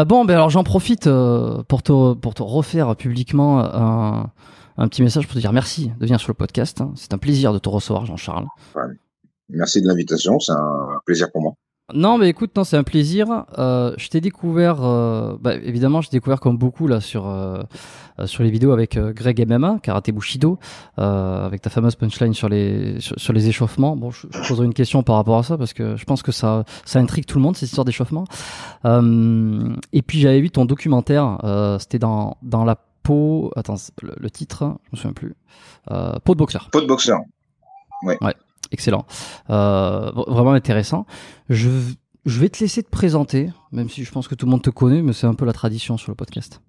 Bon, ben alors j'en profite pour te refaire publiquement un petit message pour te dire merci de venir sur le podcast. C'est un plaisir de te recevoir, Jean-Charles. Ouais. Merci de l'invitation, c'est un plaisir pour moi. Non, mais écoute, non, c'est un plaisir. Je t'ai découvert, évidemment, je t'ai découvert comme beaucoup là sur les vidéos avec Greg MMA, Karaté Bushido, avec ta fameuse punchline sur les échauffements. Bon, je poserai une question par rapport à ça parce que je pense que ça intrigue tout le monde, cette histoire d'échauffement. Et puis j'avais vu ton documentaire, c'était dans la peau. Attends, le titre, je me souviens plus. Peau de boxeur. Peau de boxeur. Ouais. Ouais. Excellent. Vraiment intéressant. Je vais te laisser te présenter, même si je pense que tout le monde te connaît, mais c'est un peu la tradition sur le podcast.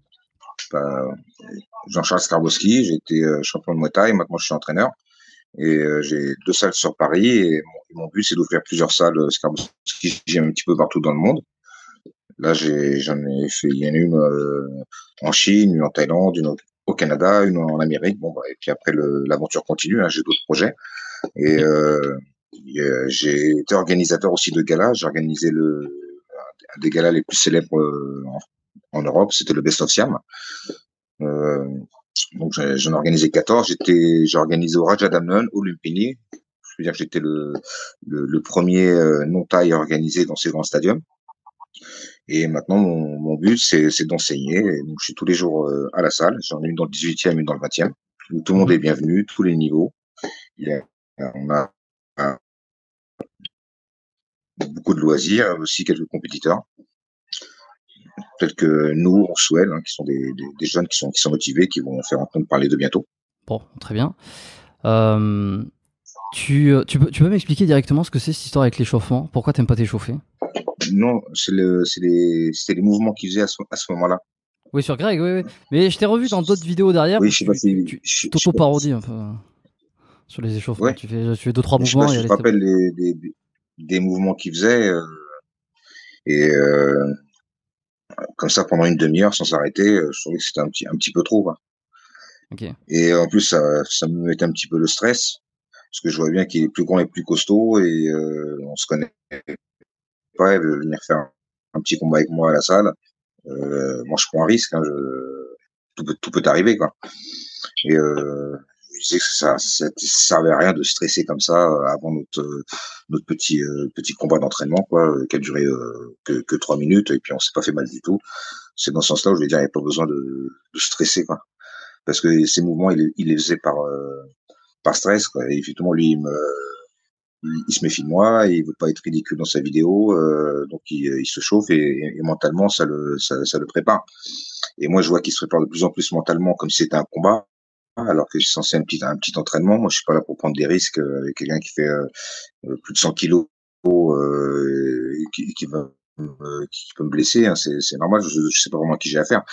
Jean-Charles Skarbowski, j'ai été champion de Muay Thai, maintenant je suis entraîneur. Et j'ai 2 salles sur Paris et mon but c'est d'ouvrir plusieurs salles Skarbowski, j'ai un petit peu partout dans le monde. Là j'en ai fait, il y en a une en Chine, une en Thaïlande, une au Canada, une en Amérique. Bon, et puis après l'aventure continue, hein, j'ai d'autres projets. Et j'ai été organisateur aussi de galas. J'ai organisé un des galas les plus célèbres en Europe, c'était le Best of Siam. Donc j'en ai organisé 14. J'ai organisé au Rajadamnern, au Lumpini. Je veux dire que j'étais le premier non-taille organisé dans ces grands stadiums. Et maintenant, mon but, c'est d'enseigner. Et donc, je suis tous les jours à la salle. J'en ai une dans le 18e, une dans le 20e. Où tout le monde est bienvenu, tous les niveaux. On a beaucoup de loisirs, aussi quelques compétiteurs. Tels que nous, Souel, qui sont des jeunes qui sont motivés, qui vont faire entendre parler de bientôt. Bon, très bien. Tu peux m'expliquer directement ce que c'est cette histoire avec l'échauffement? Pourquoi t'aimes pas t'échauffer? Non, c'était les mouvements qu'ils faisaient à ce moment-là. Oui, sur Greg, oui. Mais je t'ai revu dans d'autres vidéos derrière où tu t'auto-parodies un peu sur les échauffements. Ouais. Tu fais 2-3 mouvements. Je me rappelle des mouvements qu'ils faisaient comme ça pendant une demi-heure sans s'arrêter. Je trouvais que c'était un petit peu trop. Quoi. Okay. Et en plus, ça me mettait un petit peu le stress parce que je vois bien qu'il est plus grand et plus costaud et on se connaît pas. Il veut venir faire un petit combat avec moi à la salle. Moi, je prends un risque. Hein, tout peut arriver, quoi. Et je disais que ça servait à rien de stresser comme ça avant notre petit combat d'entraînement, quoi, qui a duré que 3 minutes et puis on s'est pas fait mal du tout. C'est dans ce sens-là où je vais dire il n'y a pas besoin de stresser, quoi, parce que ces mouvements il les faisait par stress, quoi. Et effectivement lui il se méfie de moi, il veut pas être ridicule dans sa vidéo, donc il se chauffe et mentalement ça le prépare. Et moi je vois qu'il se prépare de plus en plus mentalement comme si c'était un combat. Alors que c'est censé un petit entraînement. Moi, je suis pas là pour prendre des risques avec quelqu'un qui fait plus de 100 kilos qui peut me blesser. Hein. C'est normal. Je sais pas vraiment à qui j'ai affaire.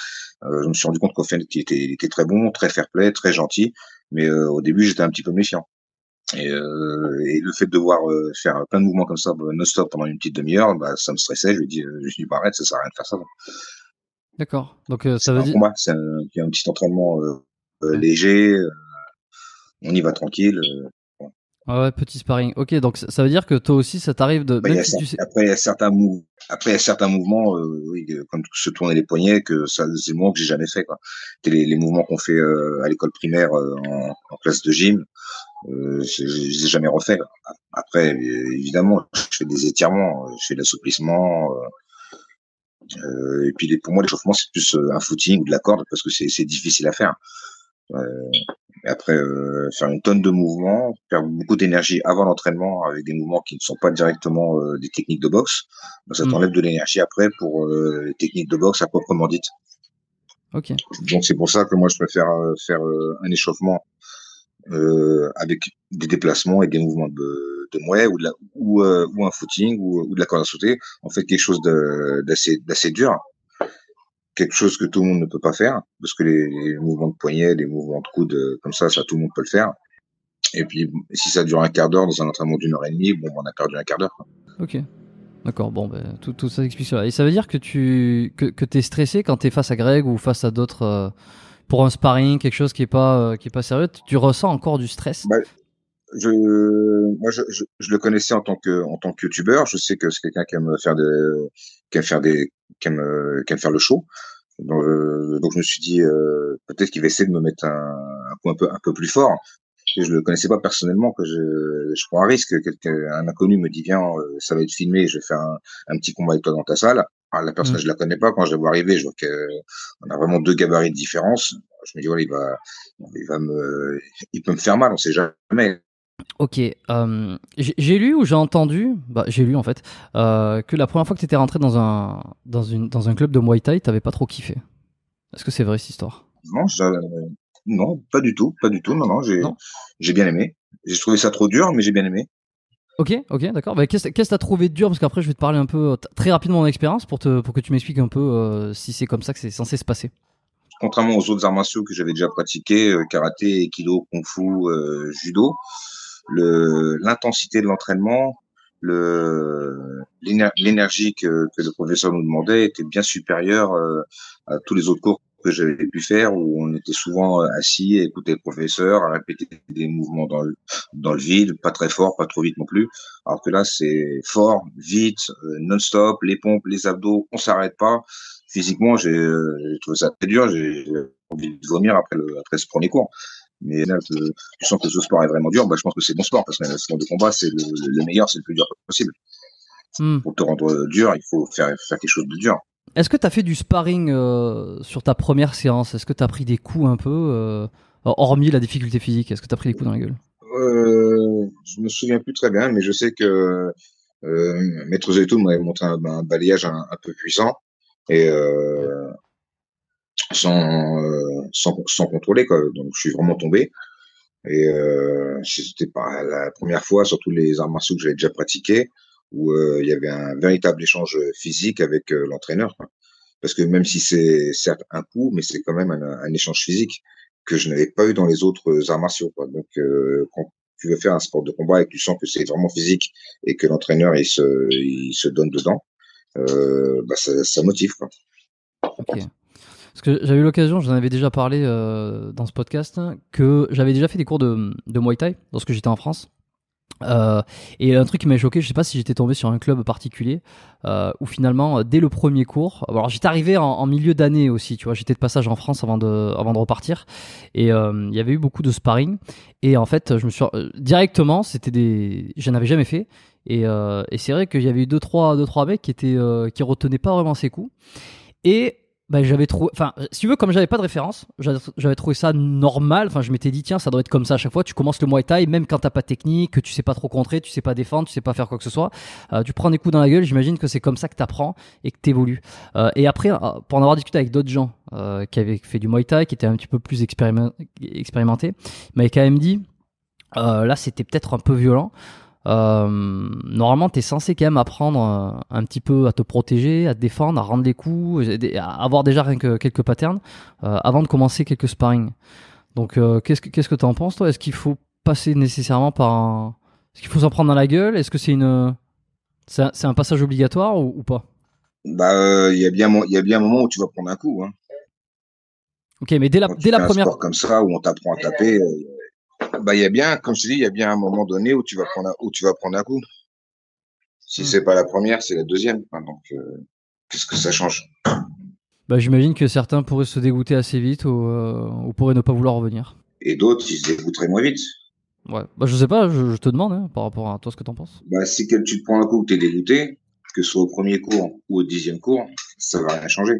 Je me suis rendu compte qu'au final, il était très bon, très fair-play, très gentil. Mais au début, j'étais un petit peu méfiant. Et le fait de devoir faire plein de mouvements comme ça non-stop pendant une petite demi-heure, bah, ça me stressait. Je lui ai dit, bah, arrête, ça sert à rien de faire ça. D'accord. Donc ça veut dire. Combat, c'est un petit entraînement léger. On y va tranquille. Ouais, petit sparring. Ok, donc ça veut dire que toi aussi, ça t'arrive de. Même si tu sais... Après, il y a certains mouvements, oui, comme se tourner les poignets, que ça, c'est le mouvement que j'ai jamais fait, quoi. Les mouvements qu'on fait à l'école primaire en classe de gym, je les ai jamais refaits. Après, évidemment, je fais des étirements, je fais de l'assouplissement. Et puis pour moi, l'échauffement, c'est plus un footing ou de la corde parce que c'est difficile à faire. Et après, faire une tonne de mouvements, perdre beaucoup d'énergie avant l'entraînement avec des mouvements qui ne sont pas directement des techniques de boxe, ben, ça t'enlève de l'énergie après pour les techniques de boxe à proprement dites. Ok. Donc c'est pour ça que moi je préfère faire un échauffement avec des déplacements et des mouvements de mouet ou un footing ou de la corde à sauter. En fait quelque chose d'assez dur. Quelque chose que tout le monde ne peut pas faire, parce que les mouvements de poignet, les mouvements de coude, comme ça tout le monde peut le faire. Et puis, si ça dure un quart d'heure dans un entraînement d'1 heure et demie, bon, on a perdu un quart d'heure. Ok. D'accord, bon, ben, tout ça explique cela. Et ça veut dire que t'es stressé quand t'es face à Greg ou face à d'autres, pour un sparring, quelque chose qui est pas sérieux, tu ressens encore du stress? Bah, Je le connaissais en tant que youtubeur. Je sais que c'est quelqu'un qui aime faire des, qui aime faire le show. Donc je me suis dit, peut-être qu'il va essayer de me mettre un coup un peu plus fort. Et je le connaissais pas personnellement, que je prends un risque. Un inconnu me dit, viens, ça va être filmé, je vais faire un petit combat avec toi dans ta salle. Alors, la personne, Hmm. je la connais pas. Quand je la vois arriver, je vois qu'on a vraiment deux gabarits de différence. Je me dis, voilà, il peut me faire mal, on sait jamais. Ok, j'ai lu ou j'ai entendu, bah, j'ai lu en fait, que la première fois que tu étais rentré dans un club de Muay Thai, t'avais pas trop kiffé. Est-ce que c'est vrai cette histoire? Non, non, pas du tout, pas du tout. Non, non, Non? j'ai bien aimé. J'ai trouvé ça trop dur, mais j'ai bien aimé. Ok, ok, d'accord. Bah, qu'est-ce que t'as trouvé de dur? Parce qu'après, je vais te parler un peu très rapidement de mon expérience pour que tu m'expliques un peu si c'est comme ça que c'est censé se passer. Contrairement aux autres arts martiaux que j'avais déjà pratiqués, karaté, aikido, kung-fu, judo, l'intensité de l'entraînement, l'énergie que le professeur nous demandait était bien supérieure à tous les autres cours que j'avais pu faire, où on était souvent assis à écouter le professeur, à répéter des mouvements dans le vide, pas très fort, pas trop vite non plus. Alors que là, c'est fort, vite, non-stop, les pompes, les abdos, on s'arrête pas. Physiquement, j'ai trouvé ça très dur, j'ai envie de vomir après ce premier cours. Mais là, tu sens que ce sport est vraiment dur, bah, je pense que c'est bon sport, parce que le sport de combat, c'est le meilleur, c'est le plus dur possible. Hmm. Pour te rendre dur, il faut faire quelque chose de dur. Est-ce que t'as fait du sparring sur ta première séance? Est-ce que t'as pris des coups un peu, hormis la difficulté physique? Est-ce que t'as pris des coups dans la gueule? Je me souviens plus très bien, mais je sais que Maître Zeitoun m'avait montré un balayage un peu puissant et Ok. sans contrôler, quoi. Donc je suis vraiment tombé. Et c'était pas la première fois, surtout les arts martiaux que j'avais déjà pratiqués, où il y avait un véritable échange physique avec l'entraîneur, quoi. Parce que même si c'est certes un coup, mais c'est quand même un échange physique que je n'avais pas eu dans les autres arts martiaux, quoi. Donc quand tu veux faire un sport de combat et que tu sens que c'est vraiment physique et que l'entraîneur il se donne dedans, bah ça motive, quoi. Ok. Parce que j'avais eu l'occasion, j'en avais déjà parlé dans ce podcast, que j'avais déjà fait des cours de Muay Thai lorsque j'étais en France. Et un truc qui m'a choqué, je sais pas si j'étais tombé sur un club particulier où finalement, dès le premier cours, alors j'étais arrivé en milieu d'année aussi, tu vois, j'étais de passage en France avant de repartir, et il y avait eu beaucoup de sparring, et en fait, directement, j'en avais jamais fait, et c'est vrai qu'il y avait eu deux trois mecs qui retenaient pas vraiment ses coups, et bah, j'avais trouvé, enfin, si tu veux, comme j'avais pas de référence, j'avais trouvé ça normal. Enfin, je m'étais dit, tiens, ça doit être comme ça à chaque fois. Tu commences le Muay Thai, même quand t'as pas de technique, que tu sais pas trop contrer, tu sais pas défendre, tu sais pas faire quoi que ce soit. Tu prends des coups dans la gueule, j'imagine que c'est comme ça que t'apprends et que t'évolues. Et après, pour en avoir discuté avec d'autres gens qui avaient fait du Muay Thai, qui étaient un petit peu plus expérimentés, ils m'avaient quand même dit, là, c'était peut-être un peu violent. Normalement, tu es censé quand même apprendre un petit peu à te protéger, à te défendre, à rendre les coups, à avoir déjà rien que quelques patterns avant de commencer quelques sparring. Donc, qu'est-ce que tu en penses, toi? Est-ce qu'il faut passer nécessairement par un. Est-ce qu'il faut s'en prendre dans la gueule? Est-ce que c'est un passage obligatoire ou pas? Bah, il y a bien un moment où tu vas prendre un coup, hein. Ok, mais Quand tu dès la fais un première. sport comme ça où on t'apprend à taper, bah il y a bien, comme je te dis, il y a bien un moment donné où où tu vas prendre un coup. Si Hmm. c'est pas la première, c'est la deuxième. Enfin, donc qu'est-ce que ça change? Bah, j'imagine que certains pourraient se dégoûter assez vite ou pourraient ne pas vouloir revenir. Et d'autres, ils se dégoûteraient moins vite. Ouais, bah, je sais pas, je te demande hein, par rapport à toi ce que t'en penses. Bah si que tu te prends un coup, que t'es dégoûté, que ce soit au premier cours ou au 10e cours, ça va rien changer.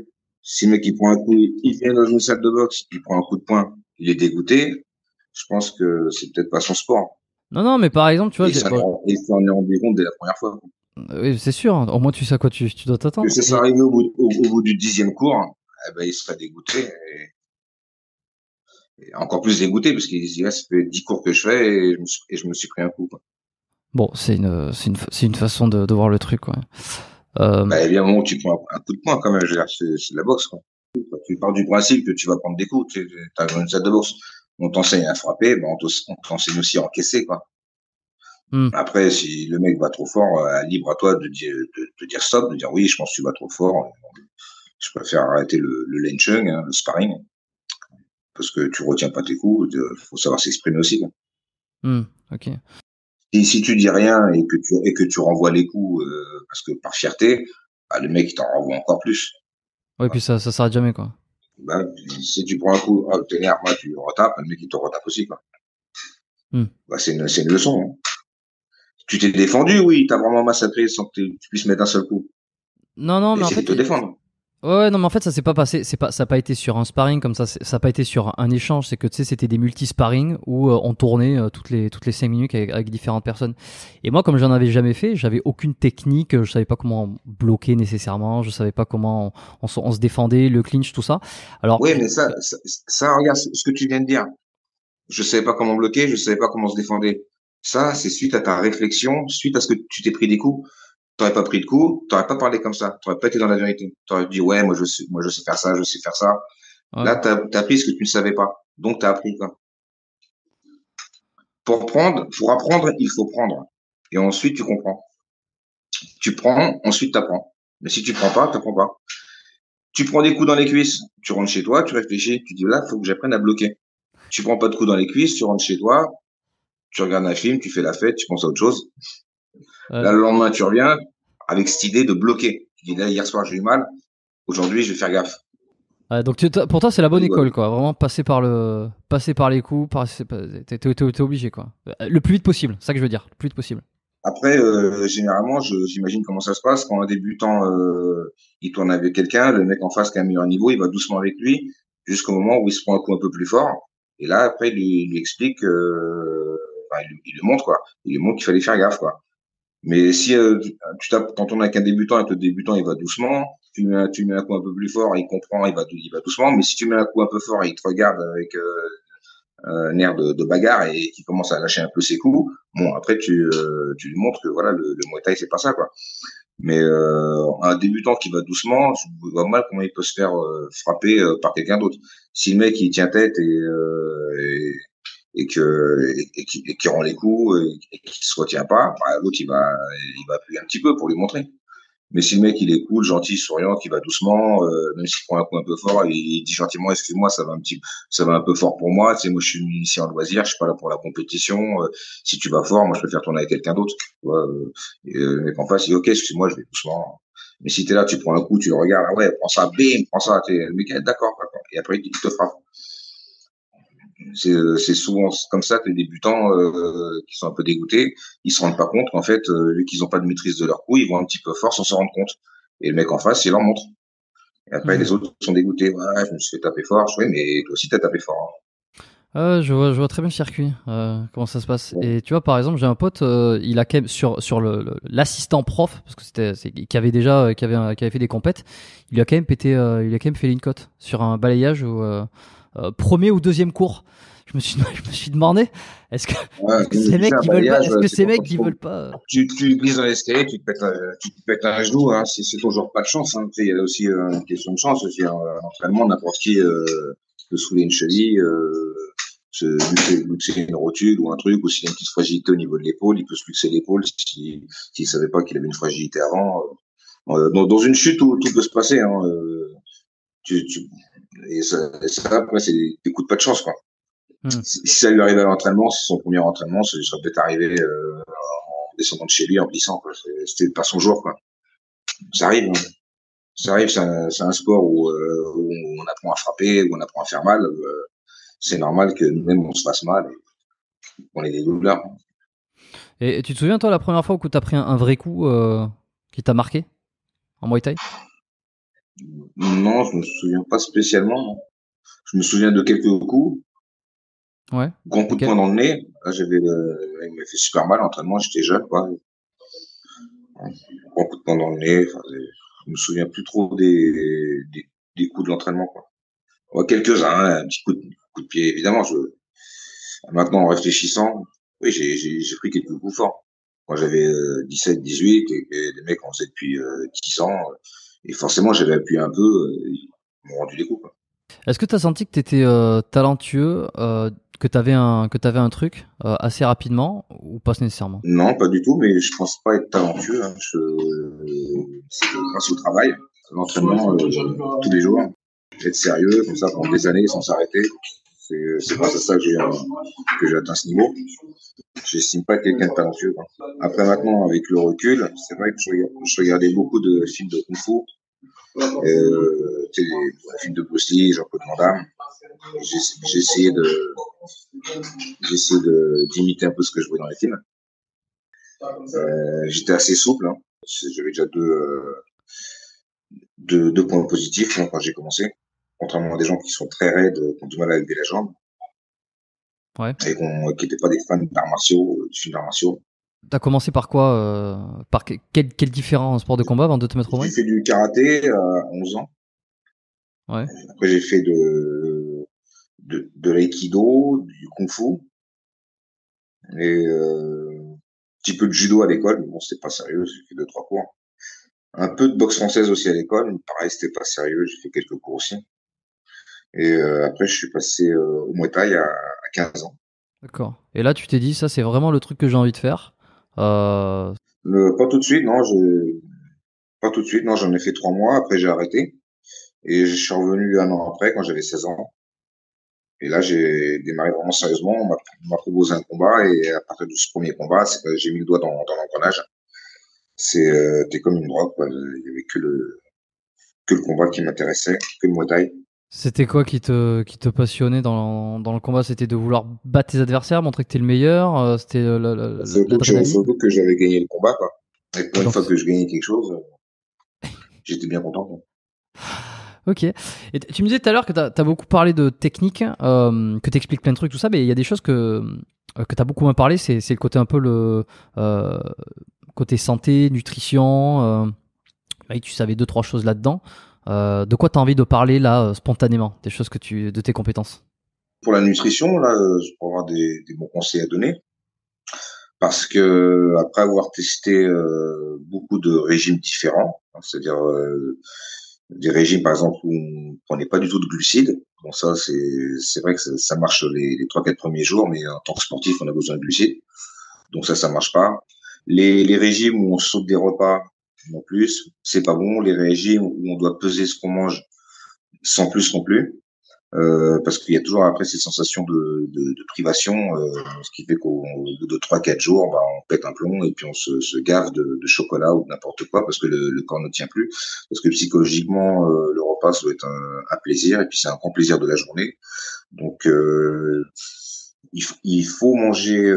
Si le mec il prend un coup, il vient dans une salle de boxe, il prend un coup de poing, il est dégoûté, je pense que c'est peut-être pas son sport. Non, non, mais par exemple, tu vois, Et bon, il s'en est rendu compte dès la première fois. oui, c'est sûr, hein, au moins tu sais à quoi tu dois Que t'attendre. ça serait Mais arrivé au bout du 10e cours, eh ben, il serait dégoûté. Et encore plus dégoûté, parce qu'il se dit, ah, ça fait 10 cours que je fais et je me suis pris un coup, quoi. bon, c'est une façon de voir le truc, quoi. Bah, il y a un moment où tu prends un coup de poing, quand même. Je veux dire, c'est de la boxe, quoi. Tu pars du principe que tu vas prendre des coups. Tu as une salle de boxe. On t'enseigne à frapper, ben on t'enseigne aussi à encaisser, quoi. hmm, Après, si le mec va trop fort, libre à toi de dire stop, de dire oui, je pense que tu vas trop fort. Je préfère arrêter le Leng Chung, hein, le sparring, parce que tu retiens pas tes coups. Il faut savoir s'exprimer aussi, quoi. Ok. Et si tu dis rien et que tu renvoies les coups parce que par fierté, bah, le mec il t'en renvoie encore plus. Ouais, puis ça s'arrête jamais, quoi. Bah, si tu prends un coup, oh, t'énerves, moi tu retapes, le mec il te retape aussi quoi. Hmm. Bah, c'est une leçon. Hein. Tu t'es défendu, oui, t'as vraiment massacré sans que tu puisses mettre un seul coup. Non, non, mais en Essaye de fait, te défendre. ouais, non, mais en fait, ça s'est pas passé. Ça a pas été sur un sparring comme ça. Ça a pas été sur un échange. C'est que tu sais, c'était des multi-sparring où on tournait toutes les 5 minutes avec différentes personnes. Et moi, comme j'en avais jamais fait, j'avais aucune technique. Je savais pas comment bloquer nécessairement. Je savais pas comment on se défendait, le clinch, tout ça. Alors, Oui, mais ça, regarde ce que tu viens de dire. Je savais pas comment bloquer, je savais pas comment se défendre. Ça, c'est suite à ta réflexion, suite à ce que tu t'es pris des coups. T'aurais pas pris de coups, t'aurais pas parlé comme ça, t'aurais pas été dans la vérité. T'aurais dit ouais, moi je sais faire ça, je sais faire ça. ouais. Là, t'as appris ce que tu ne savais pas, donc t'as appris quoi. Pour apprendre, il faut prendre, et ensuite tu comprends. Tu prends, ensuite t'apprends. Mais si tu prends pas, t'apprends pas. Tu prends des coups dans les cuisses, tu rentres chez toi, tu réfléchis, tu dis là, faut que j'apprenne à bloquer. Tu prends pas de coups dans les cuisses, tu rentres chez toi, tu regardes un film, tu fais la fête, tu penses à autre chose. Ouais. Là, le lendemain, tu reviens avec cette idée de bloquer. Tu dis là, hier soir, j'ai eu mal, aujourd'hui, je vais faire gaffe. Ouais, donc pour toi, c'est la Tu bonne école, rigoles. quoi. Vraiment passer par les coups, t'es obligé, quoi. Le plus vite possible. C'est ça que je veux dire. Le plus vite possible. Après, généralement, j'imagine comment ça se passe. Quand un débutant, il tourne avec quelqu'un, le mec en face qui a un meilleur niveau, il va doucement avec lui jusqu'au moment où il se prend un coup un peu plus fort. Et là, après, il lui explique, enfin, il lui montre quoi. Il lui montre qu'il fallait faire gaffe quoi. Mais si quand on est avec un débutant et que le débutant il va doucement, tu mets un coup un peu plus fort, il comprend, il va doucement. Mais si tu mets un coup un peu fort et il te regarde avec un air de bagarre et qui commence à lâcher un peu ses coups, bon après tu lui montres que voilà le Muay Thai c'est pas ça quoi. Mais un débutant qui va doucement, je vois mal comment il peut se faire frapper par quelqu'un d'autre. Si le mec il tient tête et qui rend les coups et qui se retient pas, bah, l'autre il va appuyer un petit peu pour lui montrer. Mais si le mec il est cool, gentil, souriant, qui va doucement, même s'il prend un coup un peu fort, il dit gentiment excuse-moi, ça va un peu fort pour moi. Tu sais, moi je suis ici en loisir, je suis pas là pour la compétition. Si tu vas fort, moi je préfère tourner avec quelqu'un d'autre. Tu vois, le mec en face, il dit ok, excuse-moi, je vais doucement. Mais si t'es là, tu prends un coup, tu le regardes, ah ouais, prends ça, bim, prends ça. Le mec, d'accord, d'accord. Et après il te frappe. C'est souvent comme ça que les débutants qui sont un peu dégoûtés, ils se rendent pas compte qu'en fait, vu qu'ils ont pas de maîtrise de leur coup, ils vont un petit peu fort sans se rendre compte. Et le mec en face, il leur montre. Et après, Hmm. les autres sont dégoûtés. Ouais, je me suis fait taper fort. Je fais, mais toi aussi, t'as tapé fort. Je vois très bien le circuit, comment ça se passe. Hein. Et tu vois, par exemple, j'ai un pote, il a quand même sur l'assistant prof, parce que qui avait déjà, qui avait fait des compètes, il a quand même fait une cote sur un balayage au premier ou deuxième cours. Je me suis demandé, est-ce que, Ouais, est-ce que mais ces tu sais, mecs un qui veulent pas, balayage, est-ce que c'est ces pas mecs comme qui trop. veulent pas, Tu glisses dans l'escalier, tu te pètes un genou. Hein, c'est toujours pas de chance. Hein. Tu sais, il y a aussi une question de chance. Aussi, en entraînement, n'importe qui peut soulever une cheville. Luxer une rotule ou un truc, ou s'il a une petite fragilité au niveau de l'épaule, il peut se luxer l'épaule s'il savait pas qu'il avait une fragilité avant. Dans une chute, tout peut se passer. Hein, tu, tu, et ça, après, c'est des coups de pas de chance. Quoi. hmm. Si ça lui arrivait à l'entraînement, c'est son premier entraînement, ça serait peut-être arrivé en descendant de chez lui, en glissant. Quoi. C'était pas son jour. Quoi. Ça arrive. Hein. Ça arrive, c'est un sport où on apprend à frapper, où on apprend à faire mal. C'est normal que nous-mêmes, on se fasse mal et qu'on ait des douleurs. Et tu te souviens toi la première fois où t'as pris un vrai coup qui t'a marqué en Muay Thai? Non, je me souviens pas spécialement. Non. Je me souviens de quelques coups. Ouais. Grand coup de Lesquels? poing dans le nez. Là, il m'a fait super mal l'entraînement. J'étais jeune, quoi. Grand coup de poing dans le nez. Enfin, je me souviens plus trop des coups de l'entraînement, quoi. Ouais, quelques-uns, hein, un petit coup de pied, évidemment. Maintenant, en réfléchissant, oui, j'ai pris quelques coups forts. Quand j'avais 17, 18, et des mecs en faisaient depuis 10 ans, et forcément, j'avais appuyé un peu, ils m'ont rendu des coups, quoi. Est-ce que tu as senti que tu étais talentueux, que tu avais un truc assez rapidement ou pas nécessairement? Non, pas du tout, mais je pense pas être talentueux. Hein. C'est grâce au travail, à l'entraînement tous les jours, être sérieux, comme ça, pendant des années, sans s'arrêter. C'est grâce à ça que j'ai atteint ce niveau. J'estime pas quelqu'un de talentueux, quoi. Après, maintenant, avec le recul, c'est vrai que je regardais beaucoup de films de Kung Fu, tu sais, les films de Bruce Lee, Jean-Claude Van Damme. J'ai j'ai essayé de, j'ai essayé d'imiter un peu ce que je voyais dans les films. J'étais assez souple, hein. J'avais déjà deux points positifs, hein, quand j'ai commencé. Contrairement à des gens qui sont très raides, qui ont du mal à lever la jambe, Ouais. et qui n'étaient pas des fans d'arts martiaux, de films d'arts martiaux. T'as commencé par quoi par quel différent sport de combat avant de te mettre au J'ai ring? fait du karaté à 11 ans. Ouais. Après, j'ai fait de l'aïkido, du kung-fu, et un petit peu de judo à l'école. Mais bon, c'était pas sérieux, j'ai fait deux, trois cours. Un peu de boxe française aussi à l'école, mais pareil, c'était pas sérieux, j'ai fait quelques cours aussi. Et après, je suis passé au Muay Thai à 15 ans. D'accord. Et là, tu t'es dit, ça, c'est vraiment le truc que j'ai envie de faire. Euh, Pas tout de suite, non, pas tout de suite, non, j'en ai fait 3 mois, après j'ai arrêté. Et je suis revenu un an après, quand j'avais 16 ans. Et là, j'ai démarré vraiment sérieusement. On m'a proposé un combat, et à partir de ce premier combat, c'est que j'ai mis le doigt dans l'engrenage. T'es comme une drogue, quoi. Il y avait que le combat qui m'intéressait, que le Muay Thai. C'était quoi qui te passionnait dans le combat? C'était de vouloir battre tes adversaires, montrer que t'es le meilleur? C'était l'adrénaline? Surtout que j'avais gagné le combat, quoi. Et pour Ah, une donc, fois que je gagnais quelque chose, j'étais bien content, quoi. ok. Et tu me disais tout à l'heure que t'as beaucoup parlé de technique, que t'expliques plein de trucs, tout ça, mais il y a des choses que t'as beaucoup moins parlé, c'est le côté un peu le euh, côté santé, nutrition. Oui, tu savais deux, trois choses là-dedans. De quoi t'as envie de parler là, spontanément, des choses de tes compétences? Pour la nutrition, là, je peux avoir des bons conseils à donner. Parce que après avoir testé beaucoup de régimes différents, hein, c'est-à-dire des régimes par exemple où on prenait pas du tout de glucides. Bon, ça c'est vrai que ça marche les 3-4 premiers jours, mais en tant que sportif on a besoin de glucides, donc ça marche pas. Les régimes où on saute des repas non plus, c'est pas bon. Les régimes où on doit peser ce qu'on mange sans plus non plus. Parce qu'il y a toujours après ces sensations de privation, ce qui fait qu'au bout de 3-4 jours, bah, on pète un plomb et puis on se gave de chocolat ou de n'importe quoi parce que le corps ne tient plus. Parce que psychologiquement, le repas, ça doit être un plaisir et puis c'est un grand plaisir de la journée. Donc, il faut manger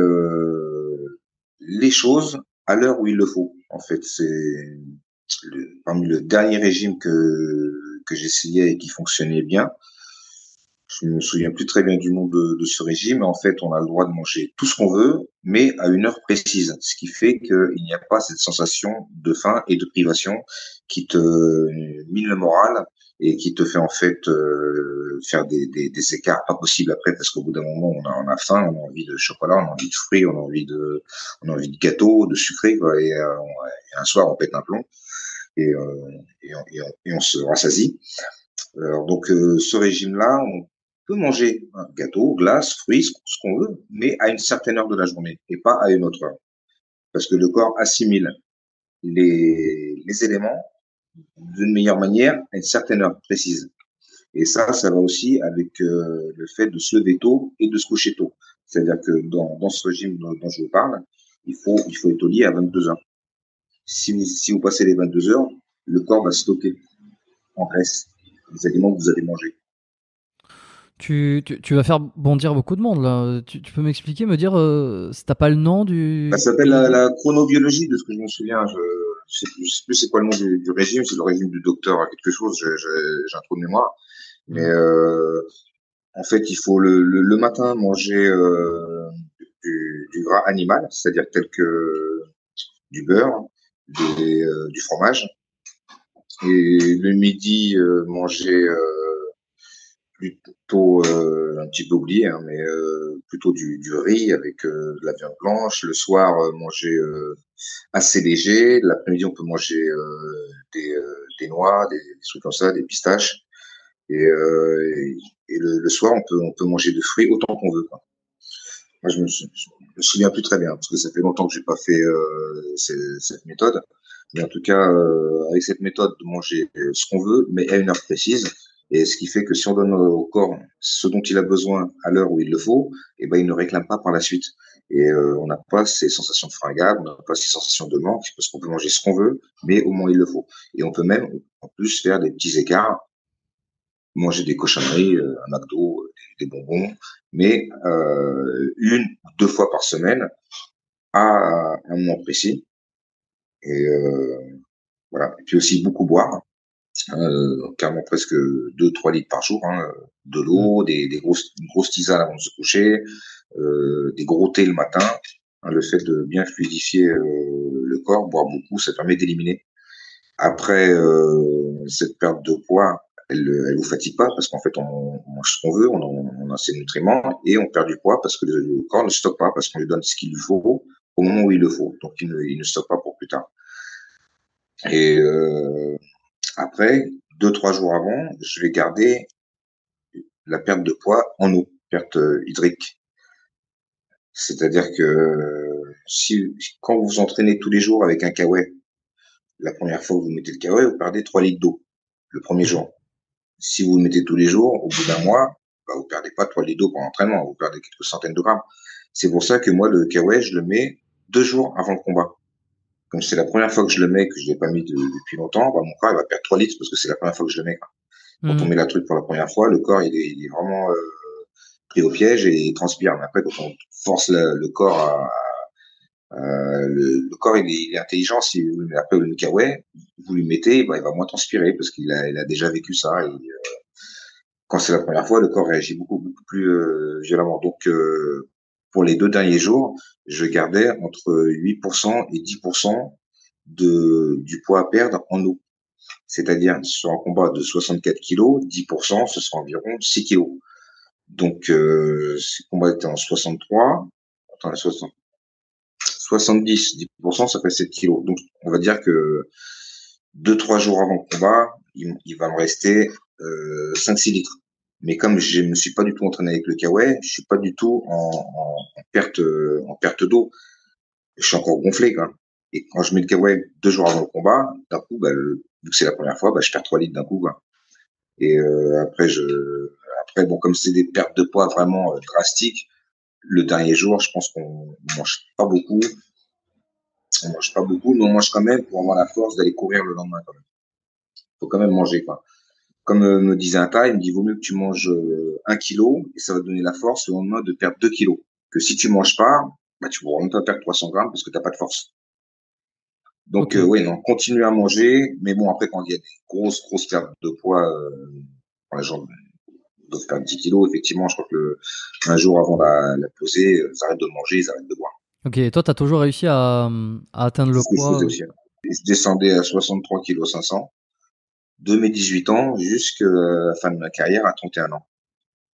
les choses à l'heure où il le faut. En fait, parmi le dernier régime que j'essayais et qui fonctionnait bien. Je me souviens plus très bien du nom de ce régime. En fait, on a le droit de manger tout ce qu'on veut, mais à une heure précise. Ce qui fait qu'il n'y a pas cette sensation de faim et de privation qui te mine le moral et qui te fait en fait faire des écarts pas possibles après parce qu'au bout d'un moment on a faim, on a envie de chocolat, on a envie de fruits, on a envie de gâteaux, de sucré, quoi, et un soir on pète un plomb et, et on se rassasie. Alors, donc, ce régime-là, on peut manger un gâteau, glace, fruits, ce qu'on veut, mais à une certaine heure de la journée et pas à une autre heure. Parce que le corps assimile les éléments d'une meilleure manière à une certaine heure précise. Et ça va aussi avec le fait de se lever tôt et de se coucher tôt. C'est-à-dire que dans ce régime dont je vous parle, il faut être au lit à 22 heures. Si vous passez les 22 heures, le corps va stocker en graisse les aliments que vous avez mangés. Tu vas faire bondir beaucoup de monde là. Tu peux m'expliquer, me dire si t'as pas le nom Ça s'appelle du régime? la chronobiologie, de ce que je me souviens. Je sais plus c'est quoi le nom du régime, c'est le régime du docteur à quelque chose, j'ai un trou de mémoire. Mais Mhm. en fait, il faut le matin manger du gras animal, c'est-à-dire tel que du beurre, du fromage. Et le midi, manger plutôt un petit peu oublié, hein, mais plutôt du riz avec de la viande blanche. Le soir, manger assez léger. L'après-midi, on peut manger des noix, des trucs comme ça, des pistaches. Et le soir, on peut manger de fruits autant qu'on veut, quoi. Moi, je me souviens plus très bien parce que ça fait longtemps que j'ai pas fait cette méthode. Mais en tout cas, avec cette méthode de manger ce qu'on veut, mais à une heure précise, Et ce qui fait que si on donne au corps ce dont il a besoin à l'heure où il le faut, et ben il ne réclame pas par la suite. Et on n'a pas ces sensations de fringale, on n'a pas ces sensations de manque, parce qu'on peut manger ce qu'on veut, mais au moins il le faut. Et on peut même en plus faire des petits écarts, manger des cochonneries, un McDo, des bonbons, mais une ou deux fois par semaine à un moment précis. Et voilà. Et puis aussi beaucoup boire, carrément presque 2-3 litres par jour, hein, de Mm. l'eau, une grosse tisane avant de se coucher, des gros thés le matin. Hein, le fait de bien fluidifier le corps, boire beaucoup, ça permet d'éliminer. Après, cette perte de poids, elle vous fatigue pas parce qu'en fait, on mange ce qu'on veut, on a ses nutriments et on perd du poids parce que le corps ne stocke pas, parce qu'on lui donne ce qu'il lui faut au moment où il le faut. Donc, il ne stocke pas pour plus tard. Et après, 2-3 jours avant, je vais garder la perte de poids en eau, perte hydrique. C'est-à-dire que quand vous vous entraînez tous les jours avec un kawaii, la première fois que vous mettez le kawaii, vous perdez 3 litres d'eau le premier Mhm. jour. Si vous le mettez tous les jours, au bout d'un mois, bah, vous perdez pas 3 litres d'eau pour l'entraînement, vous perdez quelques centaines de grammes. C'est pour ça que moi, le kawaii, je le mets 2 jours avant le combat. Comme c'est la première fois que je le mets, que je l'ai pas mis depuis longtemps, bah, mon corps il va perdre 3 litres parce que c'est la première fois que je le mets. Quand on Mm. met la truc pour la première fois, le corps il est vraiment pris au piège et il transpire. Mais après, quand on force le corps le corps il est intelligent. Si vous lui appelez le kawaii, vous lui mettez, bah, il va moins transpirer parce qu'il a déjà vécu ça. Et, quand c'est la première fois, le corps réagit beaucoup plus violemment. Donc, pour les 2 derniers jours, je gardais entre 8% et 10% du poids à perdre en eau. C'est-à-dire, sur un combat de 64 kilos, 10%, ce sera environ 6 kilos. Donc, si le combat était en 63, attends, 70, 10%, ça fait 7 kilos. Donc, on va dire que 2-3 jours avant le combat, il va me rester 5-6 litres. Mais comme je ne me suis pas du tout entraîné avec le kawaii, je suis pas du tout en perte d'eau. Je suis encore gonflé, quoi. Et quand je mets le kawaii 2 jours avant le combat, d'un coup, bah, vu que c'est la première fois, bah, je perds 3 litres d'un coup, quoi. Et après, bon, comme c'est des pertes de poids vraiment drastiques, le dernier jour, je pense qu'on mange pas beaucoup. On mange pas beaucoup, mais on mange quand même pour avoir la force d'aller courir le lendemain, quand même. Faut quand même manger, quoi. Comme me disait un tas, il me dit, vaut mieux que tu manges 1 kilo et ça va te donner la force le lendemain de perdre 2 kilos. Que si tu manges pas, bah, tu pourras même pas perdre 300 grammes parce que t'as pas de force. Donc, Ok. oui, non, continue à manger. Mais bon, après, quand il y a des grosses pertes de poids, les gens doivent perdre 10 kilos, effectivement, je crois que un jour avant la pesée, ils arrêtent de manger, ils arrêtent de boire. Ok. Et toi, t'as toujours réussi à atteindre C'est le ce que je faisais poids. aussi, hein. Je descendais à 63 kilos 500 de mes 18 ans jusqu'à la fin de ma carrière à 31 ans.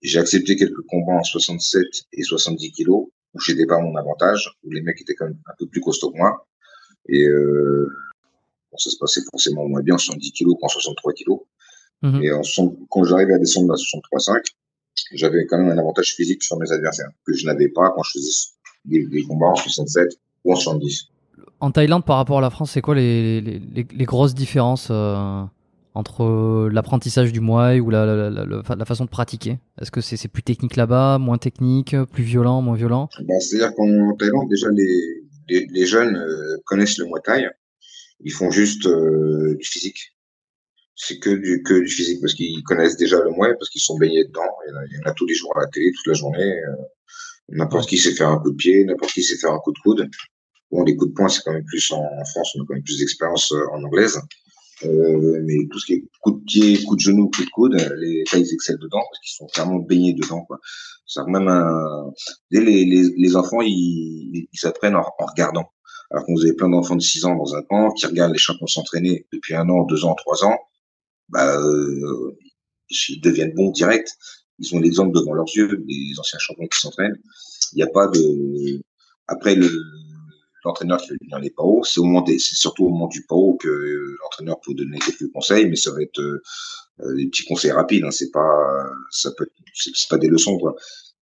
J'ai accepté quelques combats en 67 et 70 kilos où j'étais pas à mon avantage, où les mecs étaient quand même un peu plus costauds que moi. Et bon, ça se passait forcément moins bien en 70 kilos qu'en 63 kilos. Mhm. Et quand j'arrivais à descendre à 63,5, j'avais quand même un avantage physique sur mes adversaires que je n'avais pas quand je faisais des combats en 67 ou en 70. En Thaïlande, par rapport à la France, c'est quoi les grosses différences entre l'apprentissage du Muay ou la façon de pratiquer? Est-ce que c'est plus technique là-bas, moins technique, plus violent, moins violent? Bah, c'est-à-dire qu'en Thaïlande, déjà, les jeunes connaissent le Muay Thai. Ils font juste du physique. C'est que du physique parce qu'ils connaissent déjà le Muay, parce qu'ils sont baignés dedans. Il y en a tous les jours à la télé, toute la journée. Ouais. N'importe qui sait faire un coup de pied, n'importe qui sait faire un coup de coude. Bon, les coups de poing, c'est quand même plus en France, on a quand même plus d'expérience en anglaise. Mais tout ce qui est coup de pied, coup de genou, coup de coude, les Thaïs ils excellent dedans parce qu'ils sont clairement baignés dedans, quoi. C'est même dès les enfants, ils s'apprennent en regardant. Alors qu'on vous avez plein d'enfants de 6 ans dans un camp qui regardent les champions s'entraîner depuis 1 an, 2 ans, 3 ans, bah, ils deviennent bons direct. Ils ont l'exemple devant leurs yeux, des anciens champions qui s'entraînent. Il n'y a pas de. Après, l'entraîneur qui fait venir les PAO, c'est surtout au moment du PAO que l'entraîneur peut donner quelques conseils, mais ça va être des petits conseils rapides. Hein, c'est pas des leçons, quoi.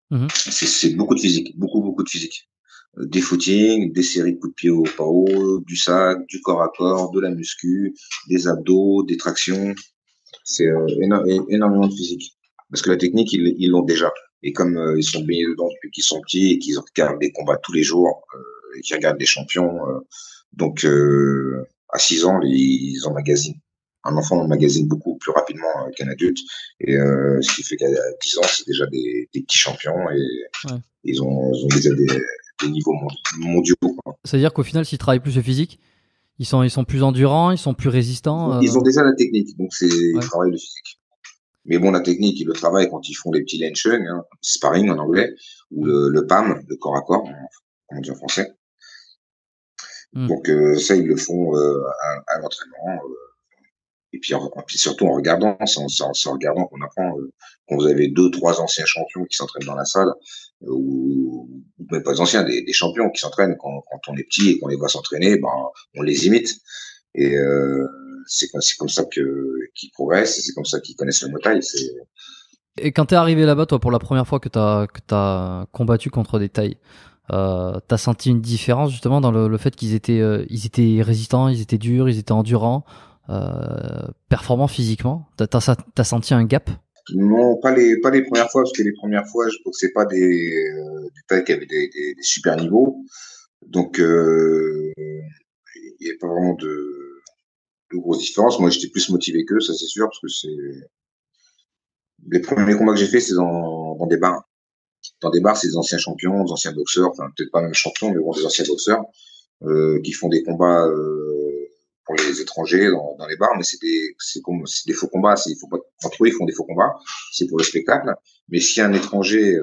Mhm. C'est beaucoup de physique, beaucoup de physique. Des footings, des séries de coups de pied au PAO, du sac, du corps à corps, de la muscu, des abdos, des tractions. C'est énormément de physique. Parce que la technique, ils l'ont déjà. Et comme ils sont baignés dedans depuis qu'ils sont petits et qu'ils regardent des combats tous les jours, et qu'ils regardent des champions, donc à 6 ans, ils emmagasinent. Un enfant emmagasine beaucoup plus rapidement qu'un adulte. Et ce qui fait qu'à 10 ans, c'est déjà des petits champions et Ouais. ils ont déjà des niveaux mondiaux, quoi. C'est-à-dire qu'au final, s'ils travaillent plus le physique, ils sont plus endurants, ils sont plus résistants. Ils ont déjà la technique, donc ils Ouais. travaillent le physique. Mais bon, la technique, ils le travaillent quand ils font les petits lenchung, hein, sparring en anglais, ou Mm. le PAM, le corps à corps, on dit en français. Mm. Donc ça, ils le font à l'entraînement. Et puis surtout en regardant, c'est en regardant qu'on apprend. Quand vous avez deux, trois anciens champions qui s'entraînent dans la salle, ou même pas anciens, des champions qui s'entraînent quand on est petit et qu'on les voit s'entraîner, ben, on les imite. Et c'est comme ça qu'ils progressent, et c'est comme ça qu'ils connaissent le Muay Thai. Et quand t'es arrivé là-bas, toi, pour la première fois que t'as combattu contre des Thaïs, t'as senti une différence justement dans le fait ils étaient résistants, ils étaient durs, ils étaient endurants, performants physiquement. T'as senti un gap? Non, pas les premières fois, parce que les premières fois, je boxais pas des Thaïs qui avaient des super niveaux. Donc, il n'y avait pas vraiment de grosses différences. Moi, j'étais plus motivé qu'eux, ça c'est sûr, parce que les premiers combats que j'ai fait, c'est dans des bars. Dans des bars, c'est des anciens champions, des anciens boxeurs, enfin peut-être pas même champions, mais bon, des anciens boxeurs qui font des combats pour les étrangers dans les bars, mais c'est des faux combats. Il faut pas entre eux, ils font des faux combats. C'est pour le spectacle. Mais si un étranger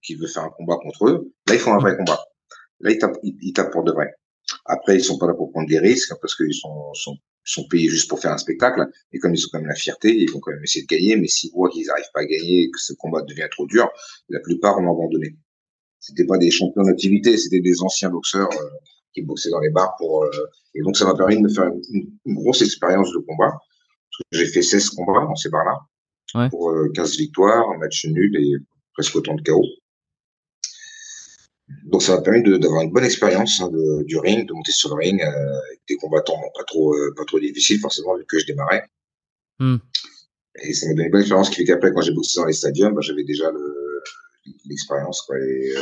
qui veut faire un combat contre eux, là, ils font un vrai combat. Là, ils tapent pour de vrai. Après, ils sont pas là pour prendre des risques parce qu'ils sont payés juste pour faire un spectacle. Et comme ils ont quand même la fierté, ils vont quand même essayer de gagner. Mais s'ils voient qu'ils n'arrivent pas à gagner et que ce combat devient trop dur, la plupart ont abandonné. C'était pas des champions d'activité, c'était des anciens boxeurs qui boxaient dans les bars et donc ça m'a permis de me faire une grosse expérience de combat. J'ai fait 16 combats dans ces bars-là Ouais. pour 15 victoires, un match nul et presque autant de KO. Donc ça m'a permis d'avoir une bonne expérience du ring, de monter sur le ring avec des combattants pas trop difficiles forcément vu que je démarrais. Mm. Et ça m'a donné une bonne expérience qui fait qu'après quand j'ai boxé dans les stadiums, bah, j'avais déjà l'expérience quoi, et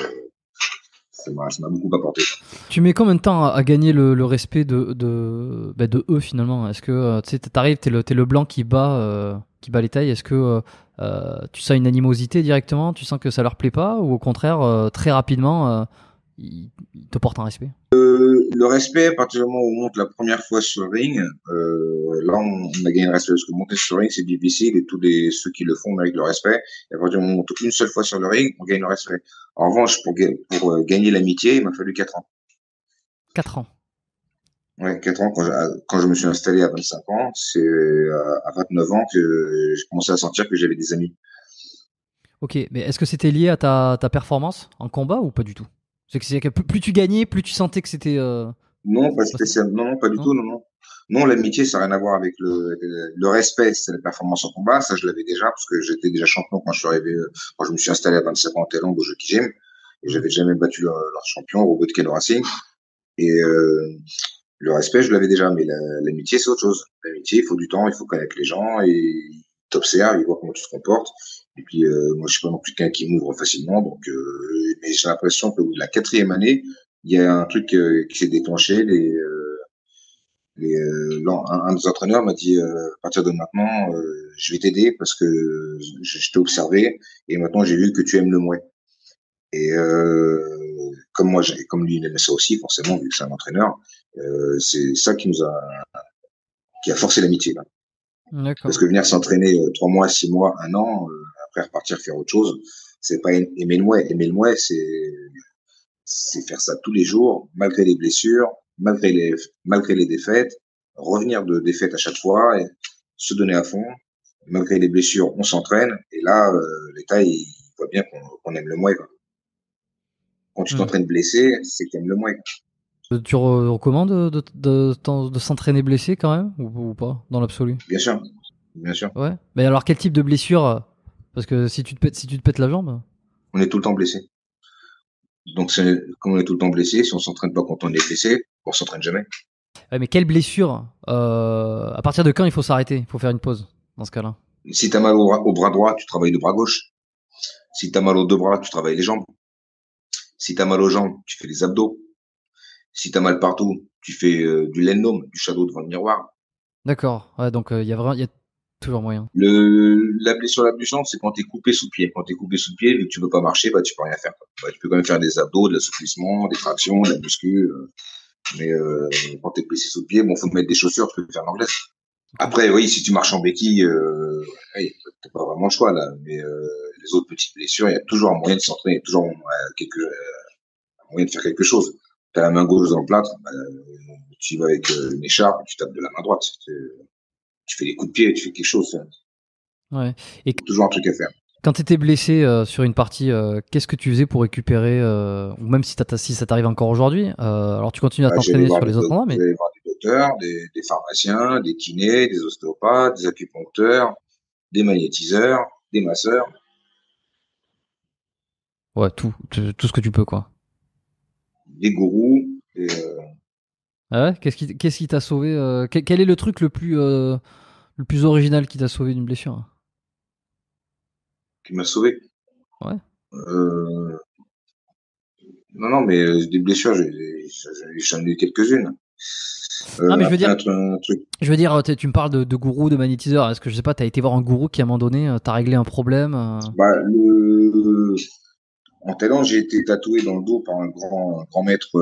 ça m'a beaucoup apporté. Tu mets combien de temps à gagner le respect de eux finalement? Est-ce que tu sais, t'arrives, t'es le blanc qui bat les tailles. Est-ce que tu sens une animosité directement? Tu sens que ça leur plaît pas? Ou au contraire, très rapidement, ils te portent un respect? Le respect, à partir du moment où on monte la première fois sur le ring, là, on a gagné le respect parce que monter sur le ring, c'est difficile et ceux qui le font méritent le respect. Et à partir du moment où on monte une seule fois sur le ring, on gagne le respect. En revanche, pour gagner l'amitié, il m'a fallu 4 ans. 4 ans. Ouais, 4 ans, quand je me suis installé à 25 ans, c'est à 29 ans que j'ai commencé à sentir que j'avais des amis. Ok, mais est-ce que c'était lié à ta performance en combat ou pas du tout? C'est que plus tu gagnais, plus tu sentais que c'était. Non, pas spécialement. Non, non, pas du Non. tout. Non, non. Non, l'amitié, ça n'a rien à voir avec le respect. C'est la performance en combat. Ça, je l'avais déjà parce que j'étais déjà champion quand je suis arrivé, quand je me suis installé à 25 ans en Thaïlande au Jockey Gym. Et Mm. j'avais jamais battu leur champion, Robot de Keno Racing. Et le respect, je l'avais déjà. Mais l'amitié, c'est autre chose. L'amitié, il faut du temps, il faut connaître les gens et ils t'observent, ils voient comment tu te comportes. Et puis, moi, je suis pas non plus quelqu'un qui m'ouvre facilement. Donc, mais j'ai l'impression que la quatrième année, il y a un truc qui s'est déclenché. Un des entraîneurs m'a dit à partir de maintenant, je vais t'aider parce que je t'ai observé et maintenant j'ai vu que tu aimes le mouet. Et comme lui il aimait ça aussi forcément vu que c'est un entraîneur, c'est ça qui a forcé l'amitié là. Parce D'accord. que venir s'entraîner 3 mois, 6 mois, un an, après repartir faire autre chose, c'est pas aimer le mouet. Aimer le mouet, c'est faire ça tous les jours, malgré les blessures, malgré les défaites, revenir de défaites à chaque fois et se donner à fond. Malgré les blessures, on s'entraîne. Et là, l'État, il voit bien qu'on aime le mouet. Quoi. Quand tu Mm. t'entraînes blessé, c'est que tu aimes le mouet. Tu recommandes de s'entraîner blessé quand même ou pas dans l'absolu? Bien sûr, bien sûr. Ouais. Mais alors quel type de blessure? Parce que si tu te pètes la jambe. On est tout le temps blessé. Donc, comme on est tout le temps blessé, si on s'entraîne pas quand on est blessé, on s'entraîne jamais. Ouais, mais quelle blessure? À partir de quand il faut s'arrêter? Il faut faire une pause dans ce cas-là? Si tu as mal au bras droit, tu travailles le bras gauche. Si tu as mal aux deux bras, tu travailles les jambes. Si tu as mal aux jambes, tu fais les abdos. Si tu as mal partout, tu fais du lendome, du shadow devant le miroir. D'accord. Ouais, donc il y a toujours moyen. La blessure la plus chiante, c'est quand tu es coupé sous pied. Quand tu es coupé sous pied, vu que tu peux pas marcher, bah, tu peux rien faire. Bah, tu peux quand même faire des abdos, de l'assouplissement, des tractions, de la muscu. Mais quand tu es blessé sous pied, bon, faut mettre des chaussures, tu peux faire l'anglaise. Ok. Après, oui, si tu marches en béquille, oui, t'as pas vraiment le choix là. Mais les autres petites blessures, il y a toujours un moyen de s'entraîner, il y a toujours un moyen de faire quelque chose. T'as la main gauche dans le plâtre, bah, tu vas avec une écharpe, tu tapes de la main droite. Tu fais des coups de pied, tu fais quelque chose. Ouais. Et Toujours un truc à faire. quand tu étais blessé sur une partie, qu'est-ce que tu faisais pour récupérer, ou même si ça t'arrive encore aujourd'hui, alors tu continues à Bah, t'entraîner sur les autres endroits, mais j'allais voir des docteurs, des pharmaciens, des kinés, des ostéopathes, des acupuncteurs, des magnétiseurs, des masseurs, ouais, tout ce que tu peux, quoi. des gourous. Et, Ah ouais, qu'est-ce qui t'a sauvé, quel est le truc le plus original qui t'a sauvé d'une blessure? qui m'a sauvé. Ouais. Euh, non, non, mais des blessures, j'en ai eu quelques-unes. Non, mais Après, un truc. je veux dire, tu me parles de gourou, de magnétiseur. Est-ce que je sais pas, t'as été voir un gourou qui à un moment donné, t'a réglé un problème? Bah, en Thaïlande, j'ai été tatoué dans le dos par un grand maître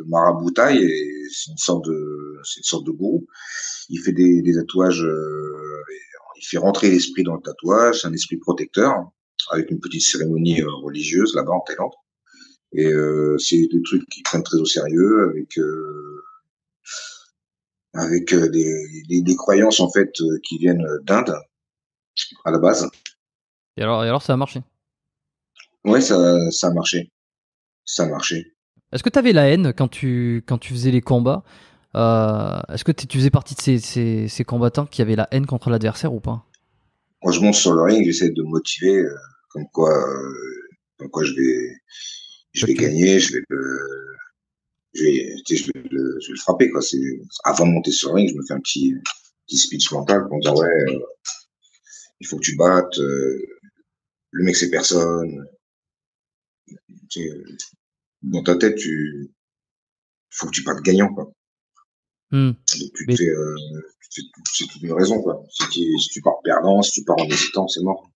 marabout thaï, et c'est une sorte de gourou. Il fait des tatouages, il fait rentrer l'esprit dans le tatouage, c'est un esprit protecteur, avec une petite cérémonie religieuse là-bas en Thaïlande. Et c'est des trucs qui prennent très au sérieux, avec des croyances en fait qui viennent d'Inde à la base. Et alors, ça a marché. Ouais, ça a marché, ça a marché. Est-ce que t'avais la haine quand tu faisais les combats? Est-ce que tu faisais partie de ces combattants qui avaient la haine contre l'adversaire ou pas? Quand je monte sur le ring, j'essaie de me motiver, comme quoi, comme quoi je Tu vas le vais tuer. gagner, tu sais, je vais le frapper, quoi. Avant de monter sur le ring, je me fais un petit speech mental pour me dire, ouais, il faut que tu battes, le mec c'est personne. Tu sais, dans ta tête, faut que tu partes gagnant, quoi. Hmm. Donc, Mais c'est toute une raison, quoi. Si tu pars perdant, si tu pars en hésitant, c'est mort.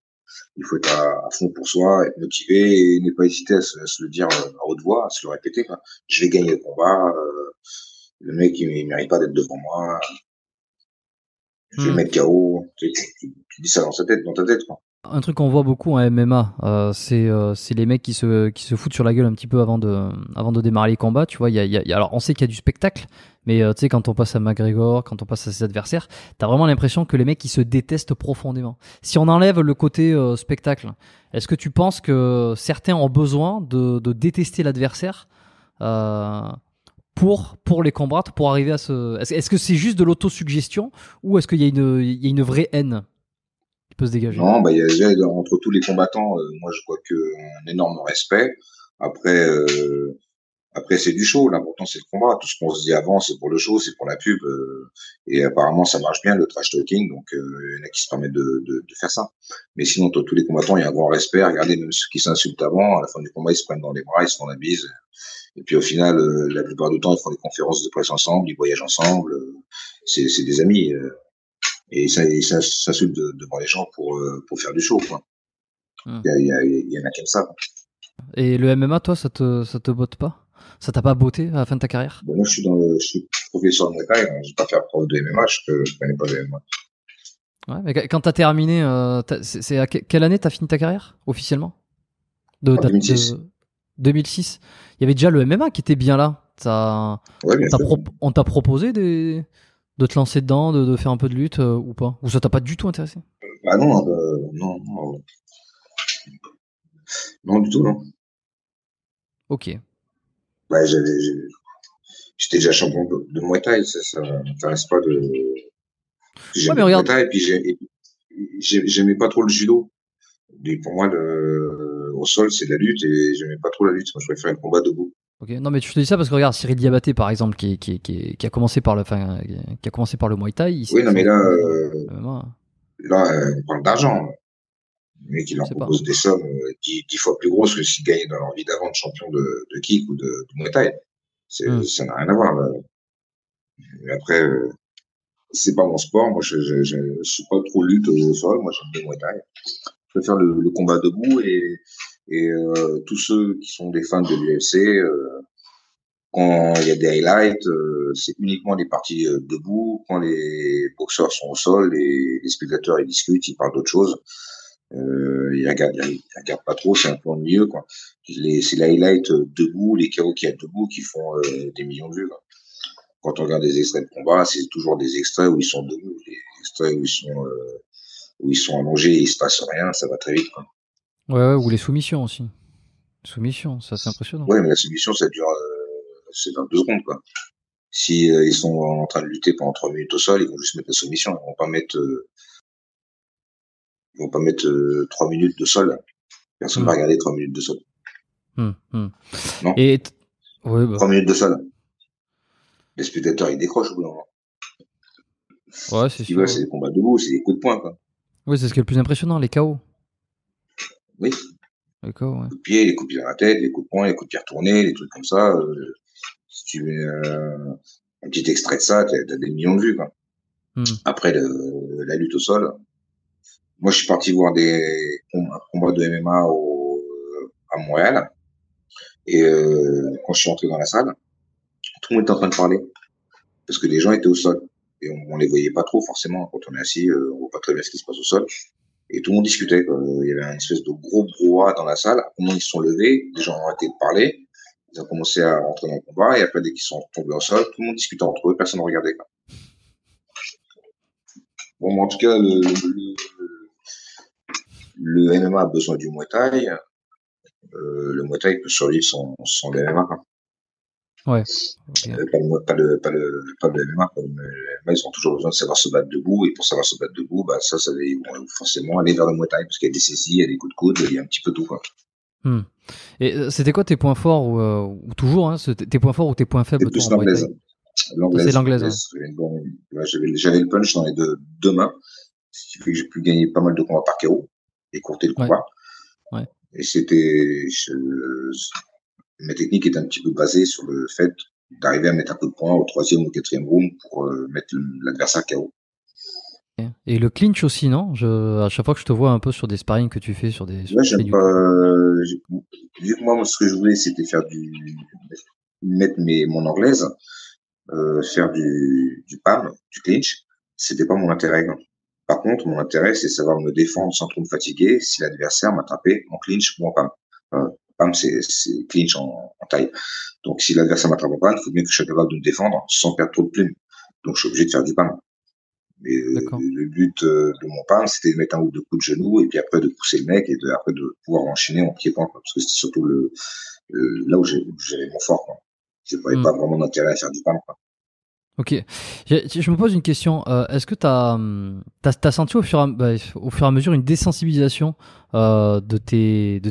Il faut être à fond pour soi, être motivé et ne pas hésiter à se le dire à haute voix, à se le répéter, quoi. Je vais gagner le combat, le mec, il mérite pas d'être devant moi, je vais le hmm. mettre KO. Tu dis ça dans ta tête, quoi. Un truc qu'on voit beaucoup en MMA, c'est les mecs qui se foutent sur la gueule un petit peu avant de démarrer les combats. Tu vois, alors on sait qu'il y a du spectacle, mais tu sais, quand on passe à McGregor, quand on passe à ses adversaires, t'as vraiment l'impression que les mecs ils se détestent profondément. Si on enlève le côté spectacle, est-ce que tu penses que certains ont besoin de détester l'adversaire euh, pour les combattre, pour arriver à ce. Est-ce que c'est juste de l'autosuggestion ou est-ce qu'il y a il y a une vraie haine qui peut se dégager? Non, bah, il y a déjà, entre tous les combattants, moi, je vois un énorme respect. Après, après, c'est du show. L'important, c'est le combat. Tout ce qu'on se dit avant, c'est pour le show, c'est pour la pub. Et apparemment, ça marche bien, le trash talking. Donc, il y en a qui se permettent de faire ça. Mais sinon, tous les combattants, il y a un grand respect. Regardez, même ceux qui s'insultent avant, à la fin du combat, ils se prennent dans les bras, ils se font la bise. Et puis, au final, la plupart du temps, ils font des conférences de presse ensemble, ils voyagent ensemble. C'est des amis. Et ça s'insulte devant les gens pour faire du show, quoi. Hmm. Il y en a qui aiment ça, quoi. Et le MMA, toi, ça te botte pas? Ça t'a pas botté à la fin de ta carrière? Bon, moi, je suis professeur de Muay Thai, hein. Je vais pas faire prof de MMA, je connais pas de MMA. Ouais, mais quand t'as terminé, c'est à quelle année t'as fini ta carrière, officiellement? En 2006. De 2006. Il y avait déjà le MMA qui était bien là. Ouais, bien sûr. On t'a proposé de te lancer dedans, de faire un peu de lutte ou pas? Ou ça t'a pas du tout intéressé? Ah non, non, non, non, du tout, non. Ok. Bah, j'étais déjà champion de Muay Thai, ça m'intéresse pas de. Ouais, mais J'aimais le Muay regarde. Thai, et puis j'aimais pas trop le judo. Et pour moi, au sol, c'est de la lutte, et j'aimais pas trop la lutte. Moi, je préférais le combat debout. Ok. Non, mais je te dis ça parce que regarde, Cyril Diabaté, par exemple, qui a commencé par qui a commencé par le Muay Thai, Oui, non, s'est mais là, reconverti dans le MMA. Là, on parle d'argent. Le mec, il Je leur sais pas. propose des sommes 10 fois plus grosses que s'ils gagnaient dans leur vie d'avant de champion de kick ou de Muay Thai. Hmm. Ça n'a rien à voir. Là. Mais après, c'est pas mon sport. Moi, je suis pas trop lutte au sol. Moi, j'aime bien le Muay Thai. Je préfère le combat debout et tous ceux qui sont des fans de l'UFC, quand il y a des highlights, c'est uniquement des parties debout. Quand les boxeurs sont au sol, les spectateurs ils discutent, ils parlent d'autre chose. Ils regardent pas trop, c'est un peu ennuyeux quoi. C'est les highlights debout, les KO qu'il y a debout qui font des millions de vues. Quoi. Quand on regarde des extraits de combat, c'est toujours des extraits où ils sont debout, des extraits où ils sont allongés et il se passe rien, ça va très vite. Quoi. Ouais, ou les soumissions aussi. Soumission, ça c'est impressionnant. Ouais, mais la soumission, ça dure, c'est dans 2 secondes, quoi. Si ils sont en train de lutter pendant 3 minutes au sol, ils vont juste mettre la soumission. Ils vont pas mettre 3 minutes de sol. Personne Hmm. va regarder 3 minutes de sol. Hmm. Hmm. Non? Et ouais, bah. 3 minutes de sol. Les spectateurs, ils décrochent au bout d'un moment. Ouais, Ce c'est qu'ils sûr. veulent, Ouais, c'est des combats debout, c'est des coups de poing, quoi. ouais, c'est ce qui est le plus impressionnant, les KO. Oui. Les KO, ouais. Les coups de pied, les coups de pied dans la tête, les coups de poing, les coups de pied retournés, les trucs comme ça. Si tu mets un petit extrait de ça, t'as des millions de vues, quoi. Hmm. Après, la lutte au sol, moi, je suis parti voir un combat de MMA à Montréal. Et quand je suis entré dans la salle, tout le monde était en train de parler parce que les gens étaient au sol et on les voyait pas trop forcément quand on est assis, on voit pas très bien ce qui se passe au sol. Et tout le monde discutait. Quoi. Il y avait une espèce de gros brouhaha dans la salle. Comment ils se sont levés, les gens ont arrêté de parler, ils ont commencé à rentrer dans le combat et après dès qu'ils sont tombés au sol, tout le monde discutait entre eux, personne ne regardait. Quoi. Bon, en tout cas, le MMA a besoin du Muay Thai. Le Muay Thai peut survivre sans le MMA. Quoi. Ouais. Ok. Pas le MMA. Quoi. Le MMA, ils ont toujours besoin de savoir se battre debout. Et pour savoir se battre debout, bah, ils vont forcément aller vers le Muay Thai parce qu'il y a des saisies, il y a des coups de coude, il y a un petit peu tout. Quoi. Hmm. Et c'était quoi tes points forts ou toujours hein, tes points forts ou tes points C'est faibles toi plus en Muay l'anglaise. Thai? Toi, c'est l'anglaise, ouais. J'avais le punch dans les deux mains, ce qui fait que j'ai pu gagner pas mal de combats par KO et courter le Ouais. combat. Ouais. Et ma technique est un petit peu basée sur le fait d'arriver à mettre un coup de poing au 3e ou 4e round pour mettre l'adversaire KO. Et le clinch aussi, non? À chaque fois que je te vois un peu sur des sparring que tu fais, Là, tu fais j'aime du pas. clinch. Vu que moi, ce que je voulais, c'était mettre mon anglaise, faire du PAM, du clinch. C'était pas mon intérêt. Non. Par contre, mon intérêt, c'est savoir me défendre sans trop me fatiguer si l'adversaire m'attrapait en clinch ou en PAM. PAM, c'est clinch en taille. Donc, si l'adversaire m'attrape en PAM, il faut bien que je sois capable de me défendre sans perdre trop de plumes. Donc, je suis obligé de faire du PAM. Mais D'accord. le but de mon PAM, c'était de mettre un ou deux coups de genou et puis après de pousser le mec et après de pouvoir enchaîner en pied-point. Parce que c'était surtout là où j'avais mon fort. Quoi. Je n'avais Hmm. pas vraiment d'intérêt à faire du PAM. Quoi. Ok. Je me pose une question. Est-ce que t'as senti au fur et à mesure une désensibilisation de tes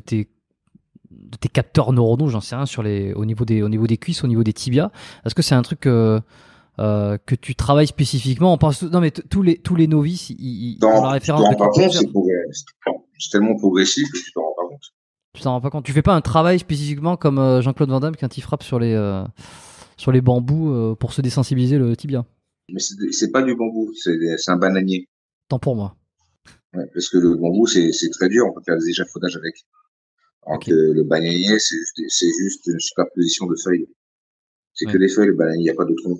capteurs neuronaux, j'en sais rien, au niveau des cuisses, au niveau des tibias? Est-ce que c'est un truc que tu travailles spécifiquement? On pense, non mais tous les novices, ils ont la Tu te référence de rends pas compte, kickboxer. c'est tellement progressif que tu te rends pas compte. Tu t'en rends pas compte. Tu fais pas un travail spécifiquement comme Jean-Claude Van Damme quand il frappe sur les bambous pour se désensibiliser le tibia. Mais c'est pas du bambou, c'est un bananier. Tant pour moi. Ouais, parce que le bambou, c'est très dur, on peut faire des échafaudages avec. Alors Ok. que le bananier, c'est juste une superposition de feuilles. C'est que Ouais. des feuilles, le bananier, il n'y a pas de tronc.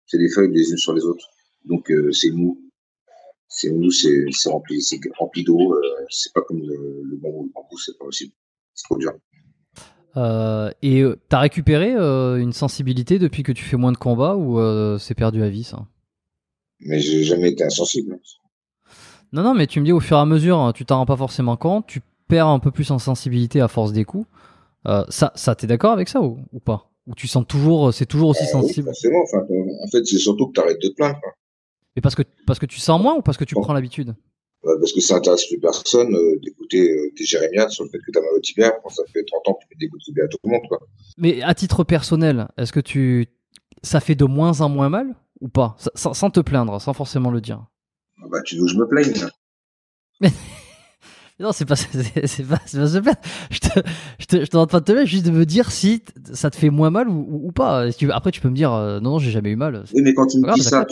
C'est des feuilles les unes sur les autres. Donc c'est mou. C'est mou, c'est rempli d'eau. C'est pas comme le bambou. Le bambou, c'est pas possible. C'est trop dur. Et t'as récupéré une sensibilité depuis que tu fais moins de combats ou c'est perdu à vie ça? Mais j'ai jamais été insensible. Non, non, mais tu me dis au fur et à mesure, hein, tu t'en rends pas forcément compte, tu perds un peu plus en sensibilité à force des coups. Ça t'es d'accord avec ça ou pas? Ou tu sens toujours, c'est toujours aussi Oui, sensible? forcément. Enfin, en fait, c'est surtout que tu arrêtes de te plaindre. Quoi. Mais parce que tu sens moins ou parce que tu Bon, prends l'habitude? parce que ça intéresse plus personne d'écouter des jérémiades sur le fait que tu as mal au tibia quand ça fait 30 ans que tu fais des coups de tibia à tout le monde. Quoi. Mais à titre personnel, est-ce que ça fait de moins en moins mal ou pas? Sans te plaindre, sans forcément le dire. Ah bah, tu veux que je me plaigne, là? Non, c'est pas, c'est pas se plaindre. Je te demande pas de te plaindre, juste de me dire si ça te fait moins mal ou pas. Si tu après, tu peux me dire, non, non, j'ai jamais eu mal. C'est Oui, mais quand tu me pas grave, dis ça, j'accepte, hein.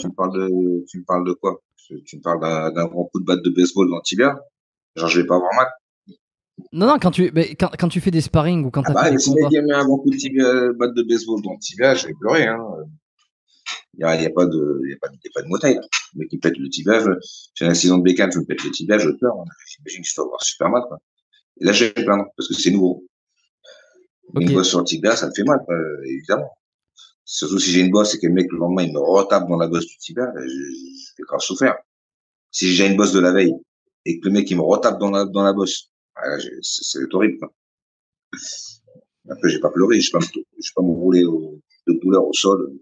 tu me parles de quoi? Tu me parles d'un grand coup de batte de baseball dans le tibia? Genre, je vais pas avoir mal. Non, non, quand tu fais des sparring ou quand Ah t'as fait bah, des mais si le mec combats. il met un grand coup de tibia, batte de baseball dans le tibia, je vais pleurer, hein. Il y a pas de, y a pas de motaille, là. Le mec qui pète le tibia, j'ai un accident de bécane, je me pète le tibia, je pleure, hein. J'imagine que je dois avoir super mal, quoi. Et là, je vais me plaindre, parce que c'est nouveau. Ok, Une bosse sur le tibia, ça me fait mal, évidemment. Surtout si j'ai une bosse et que le mec, le lendemain, il me retape dans la bosse du tibia, je vais grave souffrir. Si j'ai une bosse de la veille et que le mec, il me retape dans la bosse, ah, c'est horrible, quoi. Après, j'ai pas pleuré, je vais pas me rouler de douleur au sol,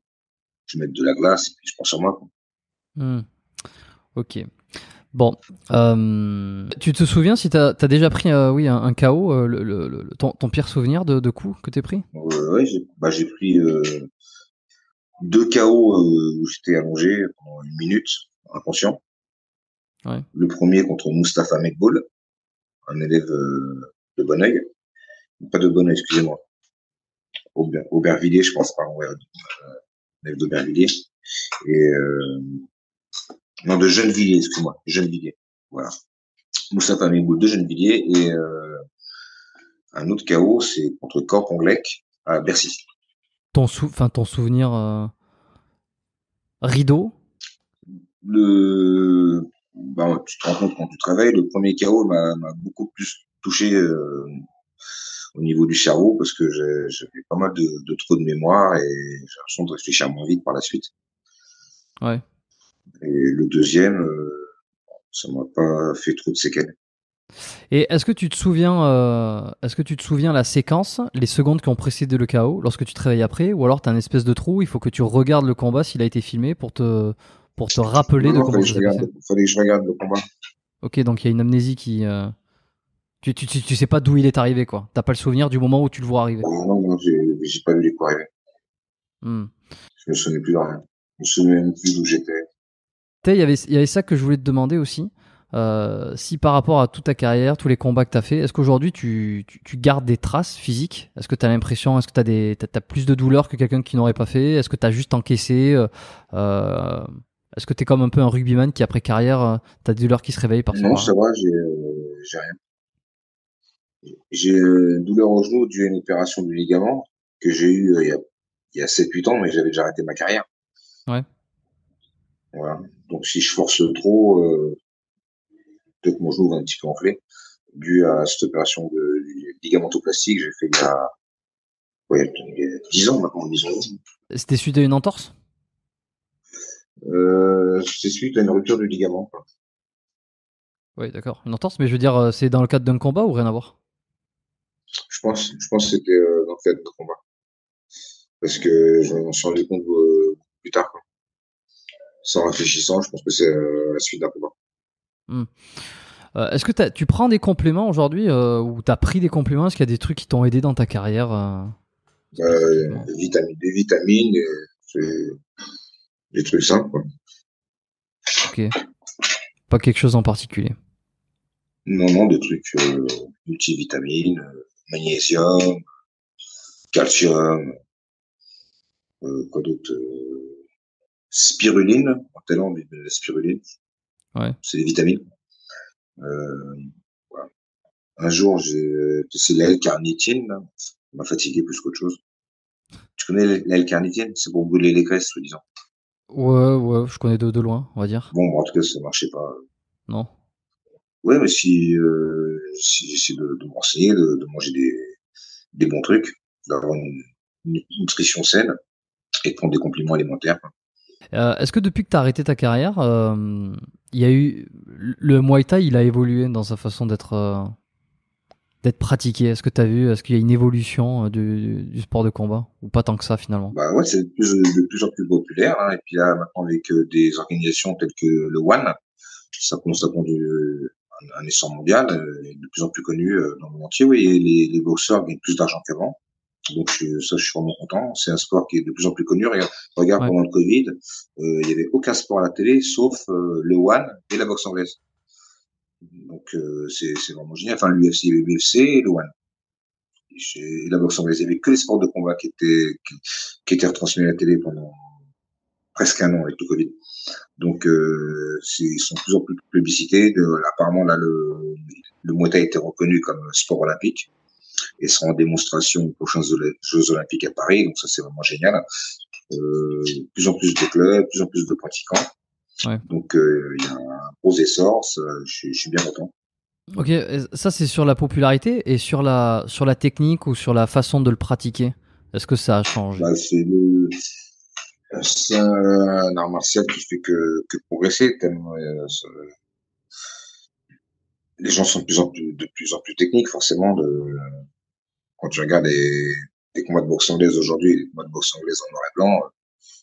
je vais mettre de la glace et puis je prends sur moi, quoi. hmm, ok. Bon, tu te souviens si t'as déjà pris, oui, un KO, ton pire souvenir de coup que t'es pris? Ouais, j'ai pris 2 KO où j'étais allongé pendant 1 minute, inconscient. Ouais. Le premier contre Mustapha Mekboul, un élève de Bonneuil. Pas de Bonneuil, excusez-moi. Aubervilliers, je pense, pardon, ouais, un élève d'Aubervilliers. Et non, de Gennevilliers, excuse-moi, Gennevilliers. Voilà. Mustapha Mekboul de Gennevilliers et un autre KO, c'est contre Corp-Onglec à Bercy. Ton souvenir rideau? Tu te rends compte quand tu travailles, le premier KO m'a beaucoup plus touché au niveau du cerveau parce que j'avais pas mal de trous de mémoire et j'ai l'impression de réfléchir moins vite par la suite. Ouais. Et le deuxième, ça m'a pas fait trop de séquelles. Et est-ce que tu te souviens la séquence, les secondes qui ont précédé le KO, lorsque tu te réveilles après, ou alors t'as un espèce de trou, il faut que tu regardes le combat s'il a été filmé pour te rappeler Non, de non, comment ça s'est passé. fallait que je regarde le combat. Ok, donc il y a une amnésie qui, tu sais pas d'où il est arrivé, quoi. T'as pas le souvenir du moment où tu le vois arriver. Non, non, j'ai pas vu les coups arriver. Hmm. Je me souvenais plus de rien. Je me souvenais même plus d'où j'étais. Il y avait ça que je voulais te demander aussi. Si par rapport à toute ta carrière, tous les combats que tu as fait, est-ce qu'aujourd'hui tu gardes des traces physiques? Est-ce que tu as l'impression, est-ce que t'as plus de douleur que quelqu'un qui n'aurait pas fait? Est-ce que tu as juste encaissé? Est-ce que tu es comme un peu un rugbyman qui après carrière, tu as des douleurs qui se réveillent par-ci Non, ça par-là? va, j'ai rien. J'ai une douleur au genou due à une opération du ligament que j'ai eu il y a 7-8 ans, mais j'avais déjà arrêté ma carrière. Ouais. Voilà. Donc si je force trop, peut-être que mon genou va un petit peu enfler, dû à cette opération de ligamentoplastie que j'ai fait il y a 10 ans maintenant, 10 ans. C'était suite à une entorse? C'est suite à une rupture du ligament, quoi. Oui, d'accord. Une entorse, mais je veux dire, c'est dans le cadre d'un combat ou rien à voir? Je pense que c'était dans le cadre de combat. Parce que je m'en suis rendu compte plus tard, quoi. Sans réfléchissant, je pense que c'est la suite d'un combat. Hmm. Est-ce que tu prends des compléments aujourd'hui ou tu as pris des compléments? Est-ce qu'il y a des trucs qui t'ont aidé dans ta carrière spécifiquement? Des vitamines, des trucs simples, quoi. Ok, pas quelque chose en particulier. Non, non, des trucs multivitamines, magnésium, calcium, quoi d'autre, spiruline, en Thaïlande, ils donnent la spiruline, Ouais. c'est des vitamines. Euh, voilà. Un jour, c'est l'L-carnitine, là. Ça m'a fatigué plus qu'autre chose. Tu connais l'L-carnitine? C'est pour brûler les graisses, soi-disant. Ouais, ouais, je connais de loin, on va dire. Bon, en tout cas, ça marchait pas. Non. Ouais, mais si j'essaie de me renseigner, de manger des bons trucs, d'avoir une nutrition saine et de prendre des compléments alimentaires, quoi. Est-ce que depuis que tu as arrêté ta carrière, il y a eu le Muay Thai, il a évolué dans sa façon d'être pratiqué. Est-ce que tu as vu, est-ce qu'il y a une évolution du sport de combat ou pas tant que ça finalement? Bah ouais, c'est de plus en plus populaire, hein. Et puis là, maintenant, avec des organisations telles que le ONE, ça conduit un essor mondial, de plus en plus connu dans le monde entier. Oui, et les boxeurs gagnent plus d'argent qu'avant. Donc ça, je suis vraiment content. C'est un sport qui est de plus en plus connu. Regarde Ouais. pendant le Covid, il y avait aucun sport à la télé sauf le One et la boxe anglaise. Donc c'est vraiment génial. Enfin l'UFC, l'UFC et le One. Et la boxe anglaise, il n'y avait que les sports de combat qui étaient retransmis à la télé pendant presque un an avec le Covid. Donc ils sont de plus en plus publicités. Apparemment là le Muay Thai a été reconnu comme sport olympique et sera en démonstration aux prochains Jeux Olympiques à Paris. Donc ça, c'est vraiment génial. Plus en plus de clubs, plus en plus de pratiquants. Ouais. Donc il y a un gros essor. Je suis bien content. Ok, ça c'est sur la popularité et sur la technique ou sur la façon de le pratiquer. Est-ce que ça a changé? Bah, c'est un art martial qui fait que progresser. Les gens sont de plus en plus techniques, forcément. Quand tu regardes des combats de boxe anglaise aujourd'hui, les combats de boxe anglaise en noir et blanc,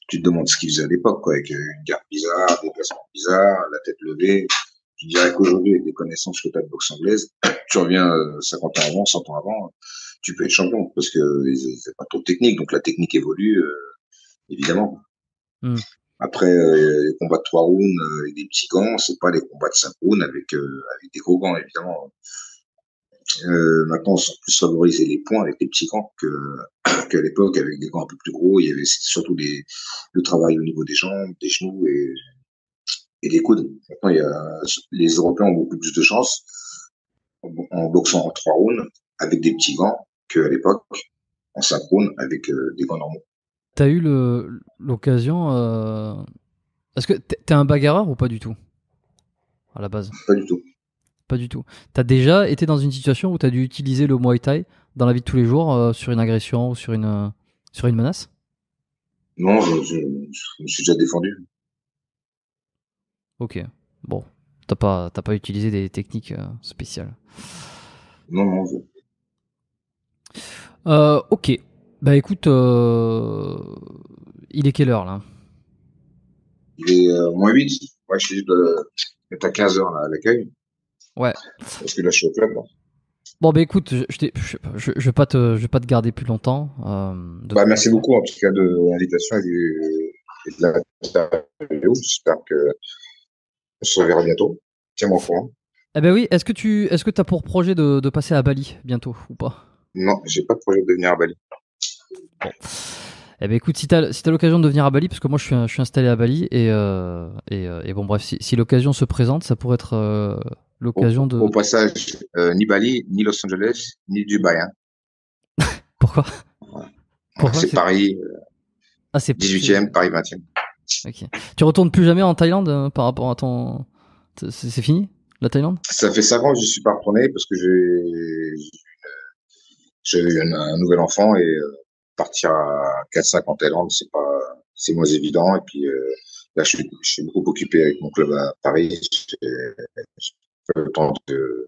tu te demandes ce qu'ils faisaient à l'époque, quoi, avec une garde bizarre, des placements bizarres, la tête levée. Tu dirais qu'aujourd'hui, avec les connaissances que tu as de boxe anglaise, tu reviens 50 ans avant, 100 ans avant, tu peux être champion, parce que c'est pas trop de technique, donc la technique évolue, évidemment. Mm. Après, les combats de 3 rounds avec des petits gants, c'est pas les combats de 5 rounds avec des gros gants, évidemment. Maintenant, on sent plus favoriser les points avec les petits gants qu'à l'époque, avec des gants un peu plus gros. Il y avait surtout le travail au niveau des jambes, des genoux et des coudes. Maintenant, les Européens ont beaucoup plus de chance en boxant en 3 rounds avec des petits gants qu'à l'époque en 5 rounds avec des gants normaux. T'as eu l'occasion. Est-ce que t'es un bagarreur ou pas du tout à la base? Pas du tout. Pas du tout. T'as déjà été dans une situation où t'as dû utiliser le Muay Thai dans la vie de tous les jours sur une agression ou sur une menace? Non, je me suis déjà défendu. Ok. Bon, t'as pas utilisé des techniques spéciales. Non, non. Ok. Bah écoute, il est quelle heure là? Il est moins 8. Ouais, je suis d'être à 15 heures là, à l'accueil. Ouais. Parce que là, je suis au club. Là. Bon bah écoute, je vais pas te garder plus longtemps. Bah, merci beaucoup en tout cas de l'invitation et de l'interview. J'espère que on se reverra bientôt. Tiens-moi au courant. Eh ben oui, est-ce que t'as pour projet de passer à Bali bientôt ou pas? Non, j'ai pas de projet de venir à Bali. Bon. Eh ben écoute, si t'as l'occasion de venir à Bali, parce que moi je suis installé à Bali et bon bref, si l'occasion se présente, ça pourrait être l'occasion de. Au passage, ni Bali, ni Los Angeles, ni Dubaï. Hein. Pourquoi? Pourquoi c'est Paris, Ah, c'est 18e, Paris 20e. Ok. Tu retournes plus jamais en Thaïlande par rapport à ton. C'est fini, la Thaïlande? Ça fait 5 ans que je suis pas retourné parce que j'ai eu un nouvel enfant et partir à 4-5 en Thaïlande, c'est moins évident. Et puis là, je suis beaucoup occupé avec mon club à Paris. J'ai pas le temps de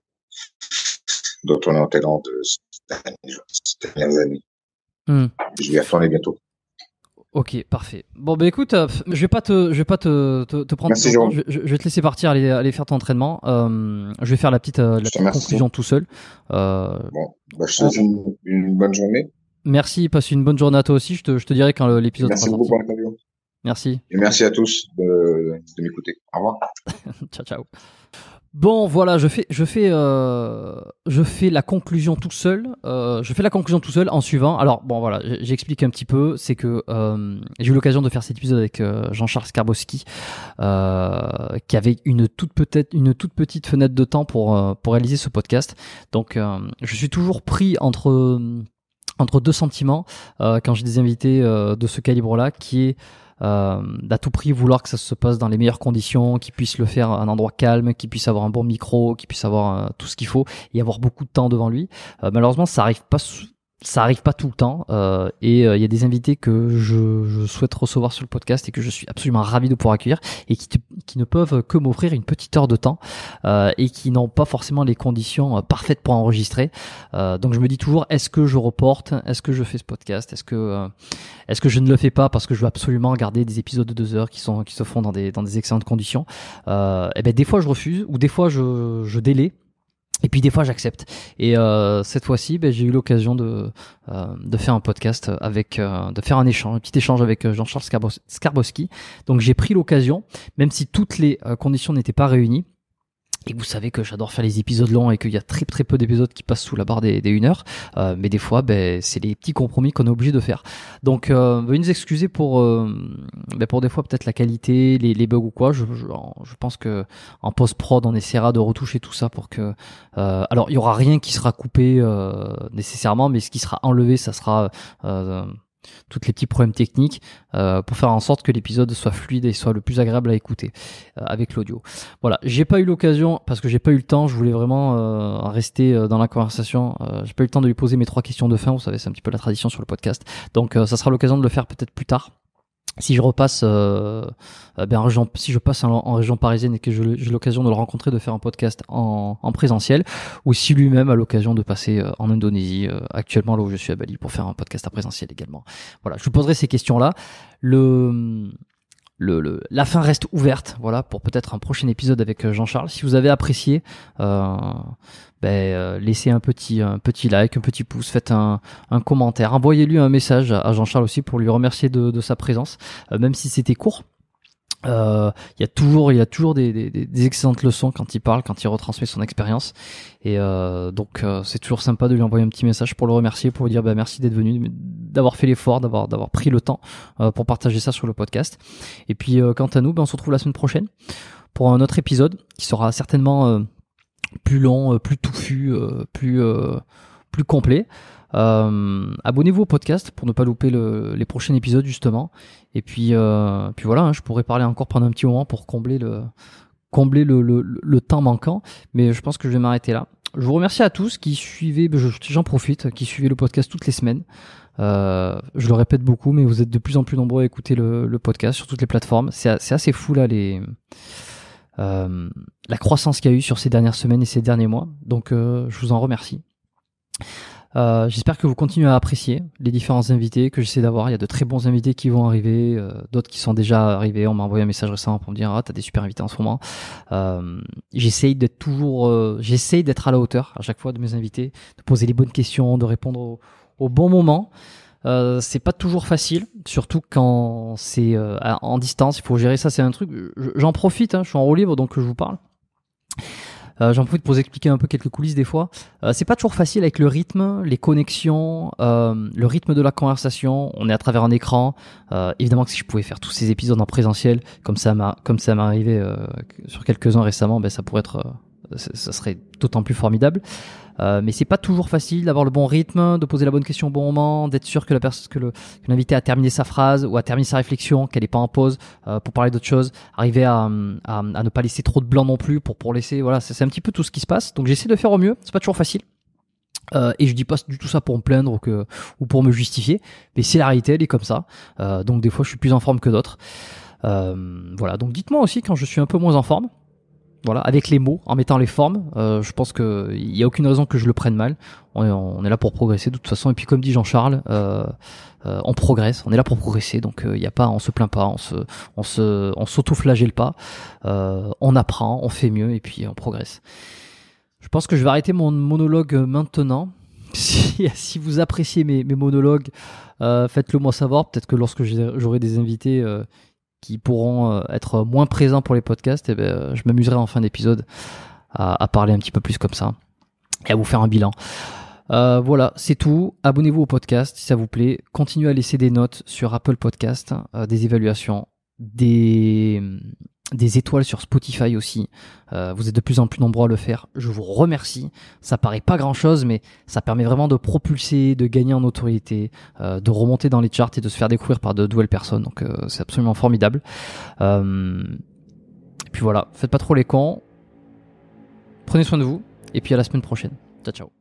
retourner en Thaïlande ces dernières années. Je vais y retourner bientôt. Ok, parfait. Bon bah écoute, je vais pas te prendre Merci, trop de temps. Je vais te laisser partir, aller faire ton entraînement. Je vais faire la petite conclusion tout seul. Bon, bah, je te souhaite une bonne journée. Merci, passe une bonne journée à toi aussi. Je te dirai quand l'épisode sera sorti. Merci beaucoup pour l'interview. Merci. Et merci à tous de m'écouter. Au revoir. Ciao, ciao. Bon, voilà, je fais la conclusion tout seul. Je fais la conclusion tout seul en suivant. Alors, bon, voilà, j'explique un petit peu. C'est que j'ai eu l'occasion de faire cet épisode avec Jean-Charles Skarbowski, qui avait une toute petite fenêtre de temps pour réaliser ce podcast. Donc, je suis toujours pris entre deux sentiments quand j'ai des invités de ce calibre-là, qui est d'à tout prix vouloir que ça se passe dans les meilleures conditions, qu'ils puissent le faire à un endroit calme, qu'ils puissent avoir un bon micro, qu'ils puissent avoir tout ce qu'il faut et avoir beaucoup de temps devant lui. Malheureusement, ça arrive pas tout le temps et il y a des invités que je souhaite recevoir sur le podcast et que je suis absolument ravi de pouvoir accueillir et qui ne peuvent que m'offrir une petite heure de temps et qui n'ont pas forcément les conditions parfaites pour enregistrer. Donc je me dis toujours, est-ce que je reporte? Est-ce que je fais ce podcast? Est-ce que je ne le fais pas parce que je veux absolument garder des épisodes de 2 heures qui se font dans des excellentes conditions? Et ben des fois je refuse ou des fois je délaie. Et puis des fois j'accepte. Et cette fois-ci, j'ai eu l'occasion de faire un podcast de faire un petit échange avec Jean-Charles Skarbowski. Donc j'ai pris l'occasion, même si toutes les conditions n'étaient pas réunies. Et vous savez que j'adore faire les épisodes longs et qu'il y a très très peu d'épisodes qui passent sous la barre des 1 heure. Mais des fois, c'est les petits compromis qu'on est obligé de faire. Donc, veuillez nous excuser pour des fois peut-être la qualité, les bugs ou quoi. Je pense que en post-prod, on essaiera de retoucher tout ça pour que... alors, il y aura rien qui sera coupé nécessairement, mais ce qui sera enlevé, ça sera... toutes les petits problèmes techniques pour faire en sorte que l'épisode soit fluide et soit le plus agréable à écouter avec l'audio. Voilà, j'ai pas eu l'occasion parce que j'ai pas eu le temps, je voulais vraiment rester dans la conversation, j'ai pas eu le temps de lui poser mes 3 questions de fin, vous savez, c'est un petit peu la tradition sur le podcast. Donc ça sera l'occasion de le faire peut-être plus tard. Si je repasse si je passe en région parisienne et que j'ai l'occasion de le rencontrer, de faire un podcast en présentiel, ou si lui-même a l'occasion de passer en Indonésie, actuellement là où je suis à Bali, pour faire un podcast en présentiel également. Voilà, je vous poserai ces questions-là. La fin reste ouverte, voilà, pour peut-être un prochain épisode avec Jean-Charles. Si vous avez apprécié, laissez un petit like, un petit pouce, faites un commentaire, envoyez-lui un message à Jean-Charles aussi pour lui remercier de sa présence, même si c'était court. Il y a toujours des excellentes leçons quand il parle, quand il retransmet son expérience, et donc c'est toujours sympa de lui envoyer un petit message pour le remercier, pour lui dire merci d'être venu, d'avoir fait l'effort, d'avoir pris le temps pour partager ça sur le podcast. Et puis quant à nous, on se retrouve la semaine prochaine pour un autre épisode qui sera certainement plus long, plus touffu, plus complet. Abonnez-vous au podcast pour ne pas louper les prochains épisodes justement. Et puis voilà, je pourrais parler encore pendant un petit moment pour combler le temps manquant, mais je pense que je vais m'arrêter là. Je vous remercie à tous qui suivez, j'en profite, qui suivez le podcast toutes les semaines. Je le répète beaucoup, mais vous êtes de plus en plus nombreux à écouter le podcast sur toutes les plateformes. C'est assez fou là la croissance qu'il y a eu sur ces dernières semaines et ces derniers mois. Donc je vous en remercie. J'espère que vous continuez à apprécier les différents invités que j'essaie d'avoir. Il y a de très bons invités qui vont arriver, d'autres qui sont déjà arrivés. On m'a envoyé un message récemment pour me dire t'as des super invités en ce moment. J'essaie d'être à la hauteur à chaque fois de mes invités, de poser les bonnes questions, de répondre au bon moment. C'est pas toujours facile, surtout quand c'est en distance. Il faut gérer ça, c'est un truc. J'en profite, je suis en roue libre donc je vous parle. J'en profite pour vous expliquer un peu quelques coulisses des fois. C'est pas toujours facile avec le rythme, les connexions, le rythme de la conversation. On est à travers un écran. Évidemment que si je pouvais faire tous ces épisodes en présentiel, comme ça m'est arrivé sur quelques-uns récemment, ça serait d'autant plus formidable. Mais c'est pas toujours facile d'avoir le bon rythme, de poser la bonne question au bon moment, d'être sûr que que l'invité a terminé sa phrase ou a terminé sa réflexion, qu'elle est pas en pause pour parler d'autre chose, arriver à ne pas laisser trop de blanc non plus pour laisser, voilà, c'est un petit peu tout ce qui se passe. Donc j'essaie de faire au mieux, c'est pas toujours facile. Et je dis pas du tout ça pour me plaindre ou pour me justifier, mais c'est la réalité, elle est comme ça. Donc des fois je suis plus en forme que d'autres. Voilà, donc dites-moi aussi quand je suis un peu moins en forme. Voilà, avec les mots, en mettant les formes, je pense que il y a aucune raison que je le prenne mal. On est là pour progresser de toute façon. Et puis comme dit Jean-Charles, on progresse, on est là pour progresser. Donc il y a pas, on se plaint pas, on s'auto-flagelle pas. On apprend, on fait mieux et puis on progresse. Je pense que je vais arrêter mon monologue maintenant. Si vous appréciez mes monologues, faites-le moi savoir. Peut-être que lorsque j'aurai des invités qui pourront être moins présents pour les podcasts, je m'amuserai en fin d'épisode à parler un petit peu plus comme ça et à vous faire un bilan. Voilà, c'est tout. Abonnez-vous au podcast si ça vous plaît. Continuez à laisser des notes sur Apple Podcast, des évaluations, des étoiles sur Spotify aussi. Vous êtes de plus en plus nombreux à le faire. Je vous remercie. Ça paraît pas grand chose, mais ça permet vraiment de propulser, de gagner en notoriété, de remonter dans les charts et de se faire découvrir par de nouvelles personnes. Donc c'est absolument formidable. Et puis voilà, faites pas trop les cons. Prenez soin de vous. Et puis à la semaine prochaine. Ciao, ciao.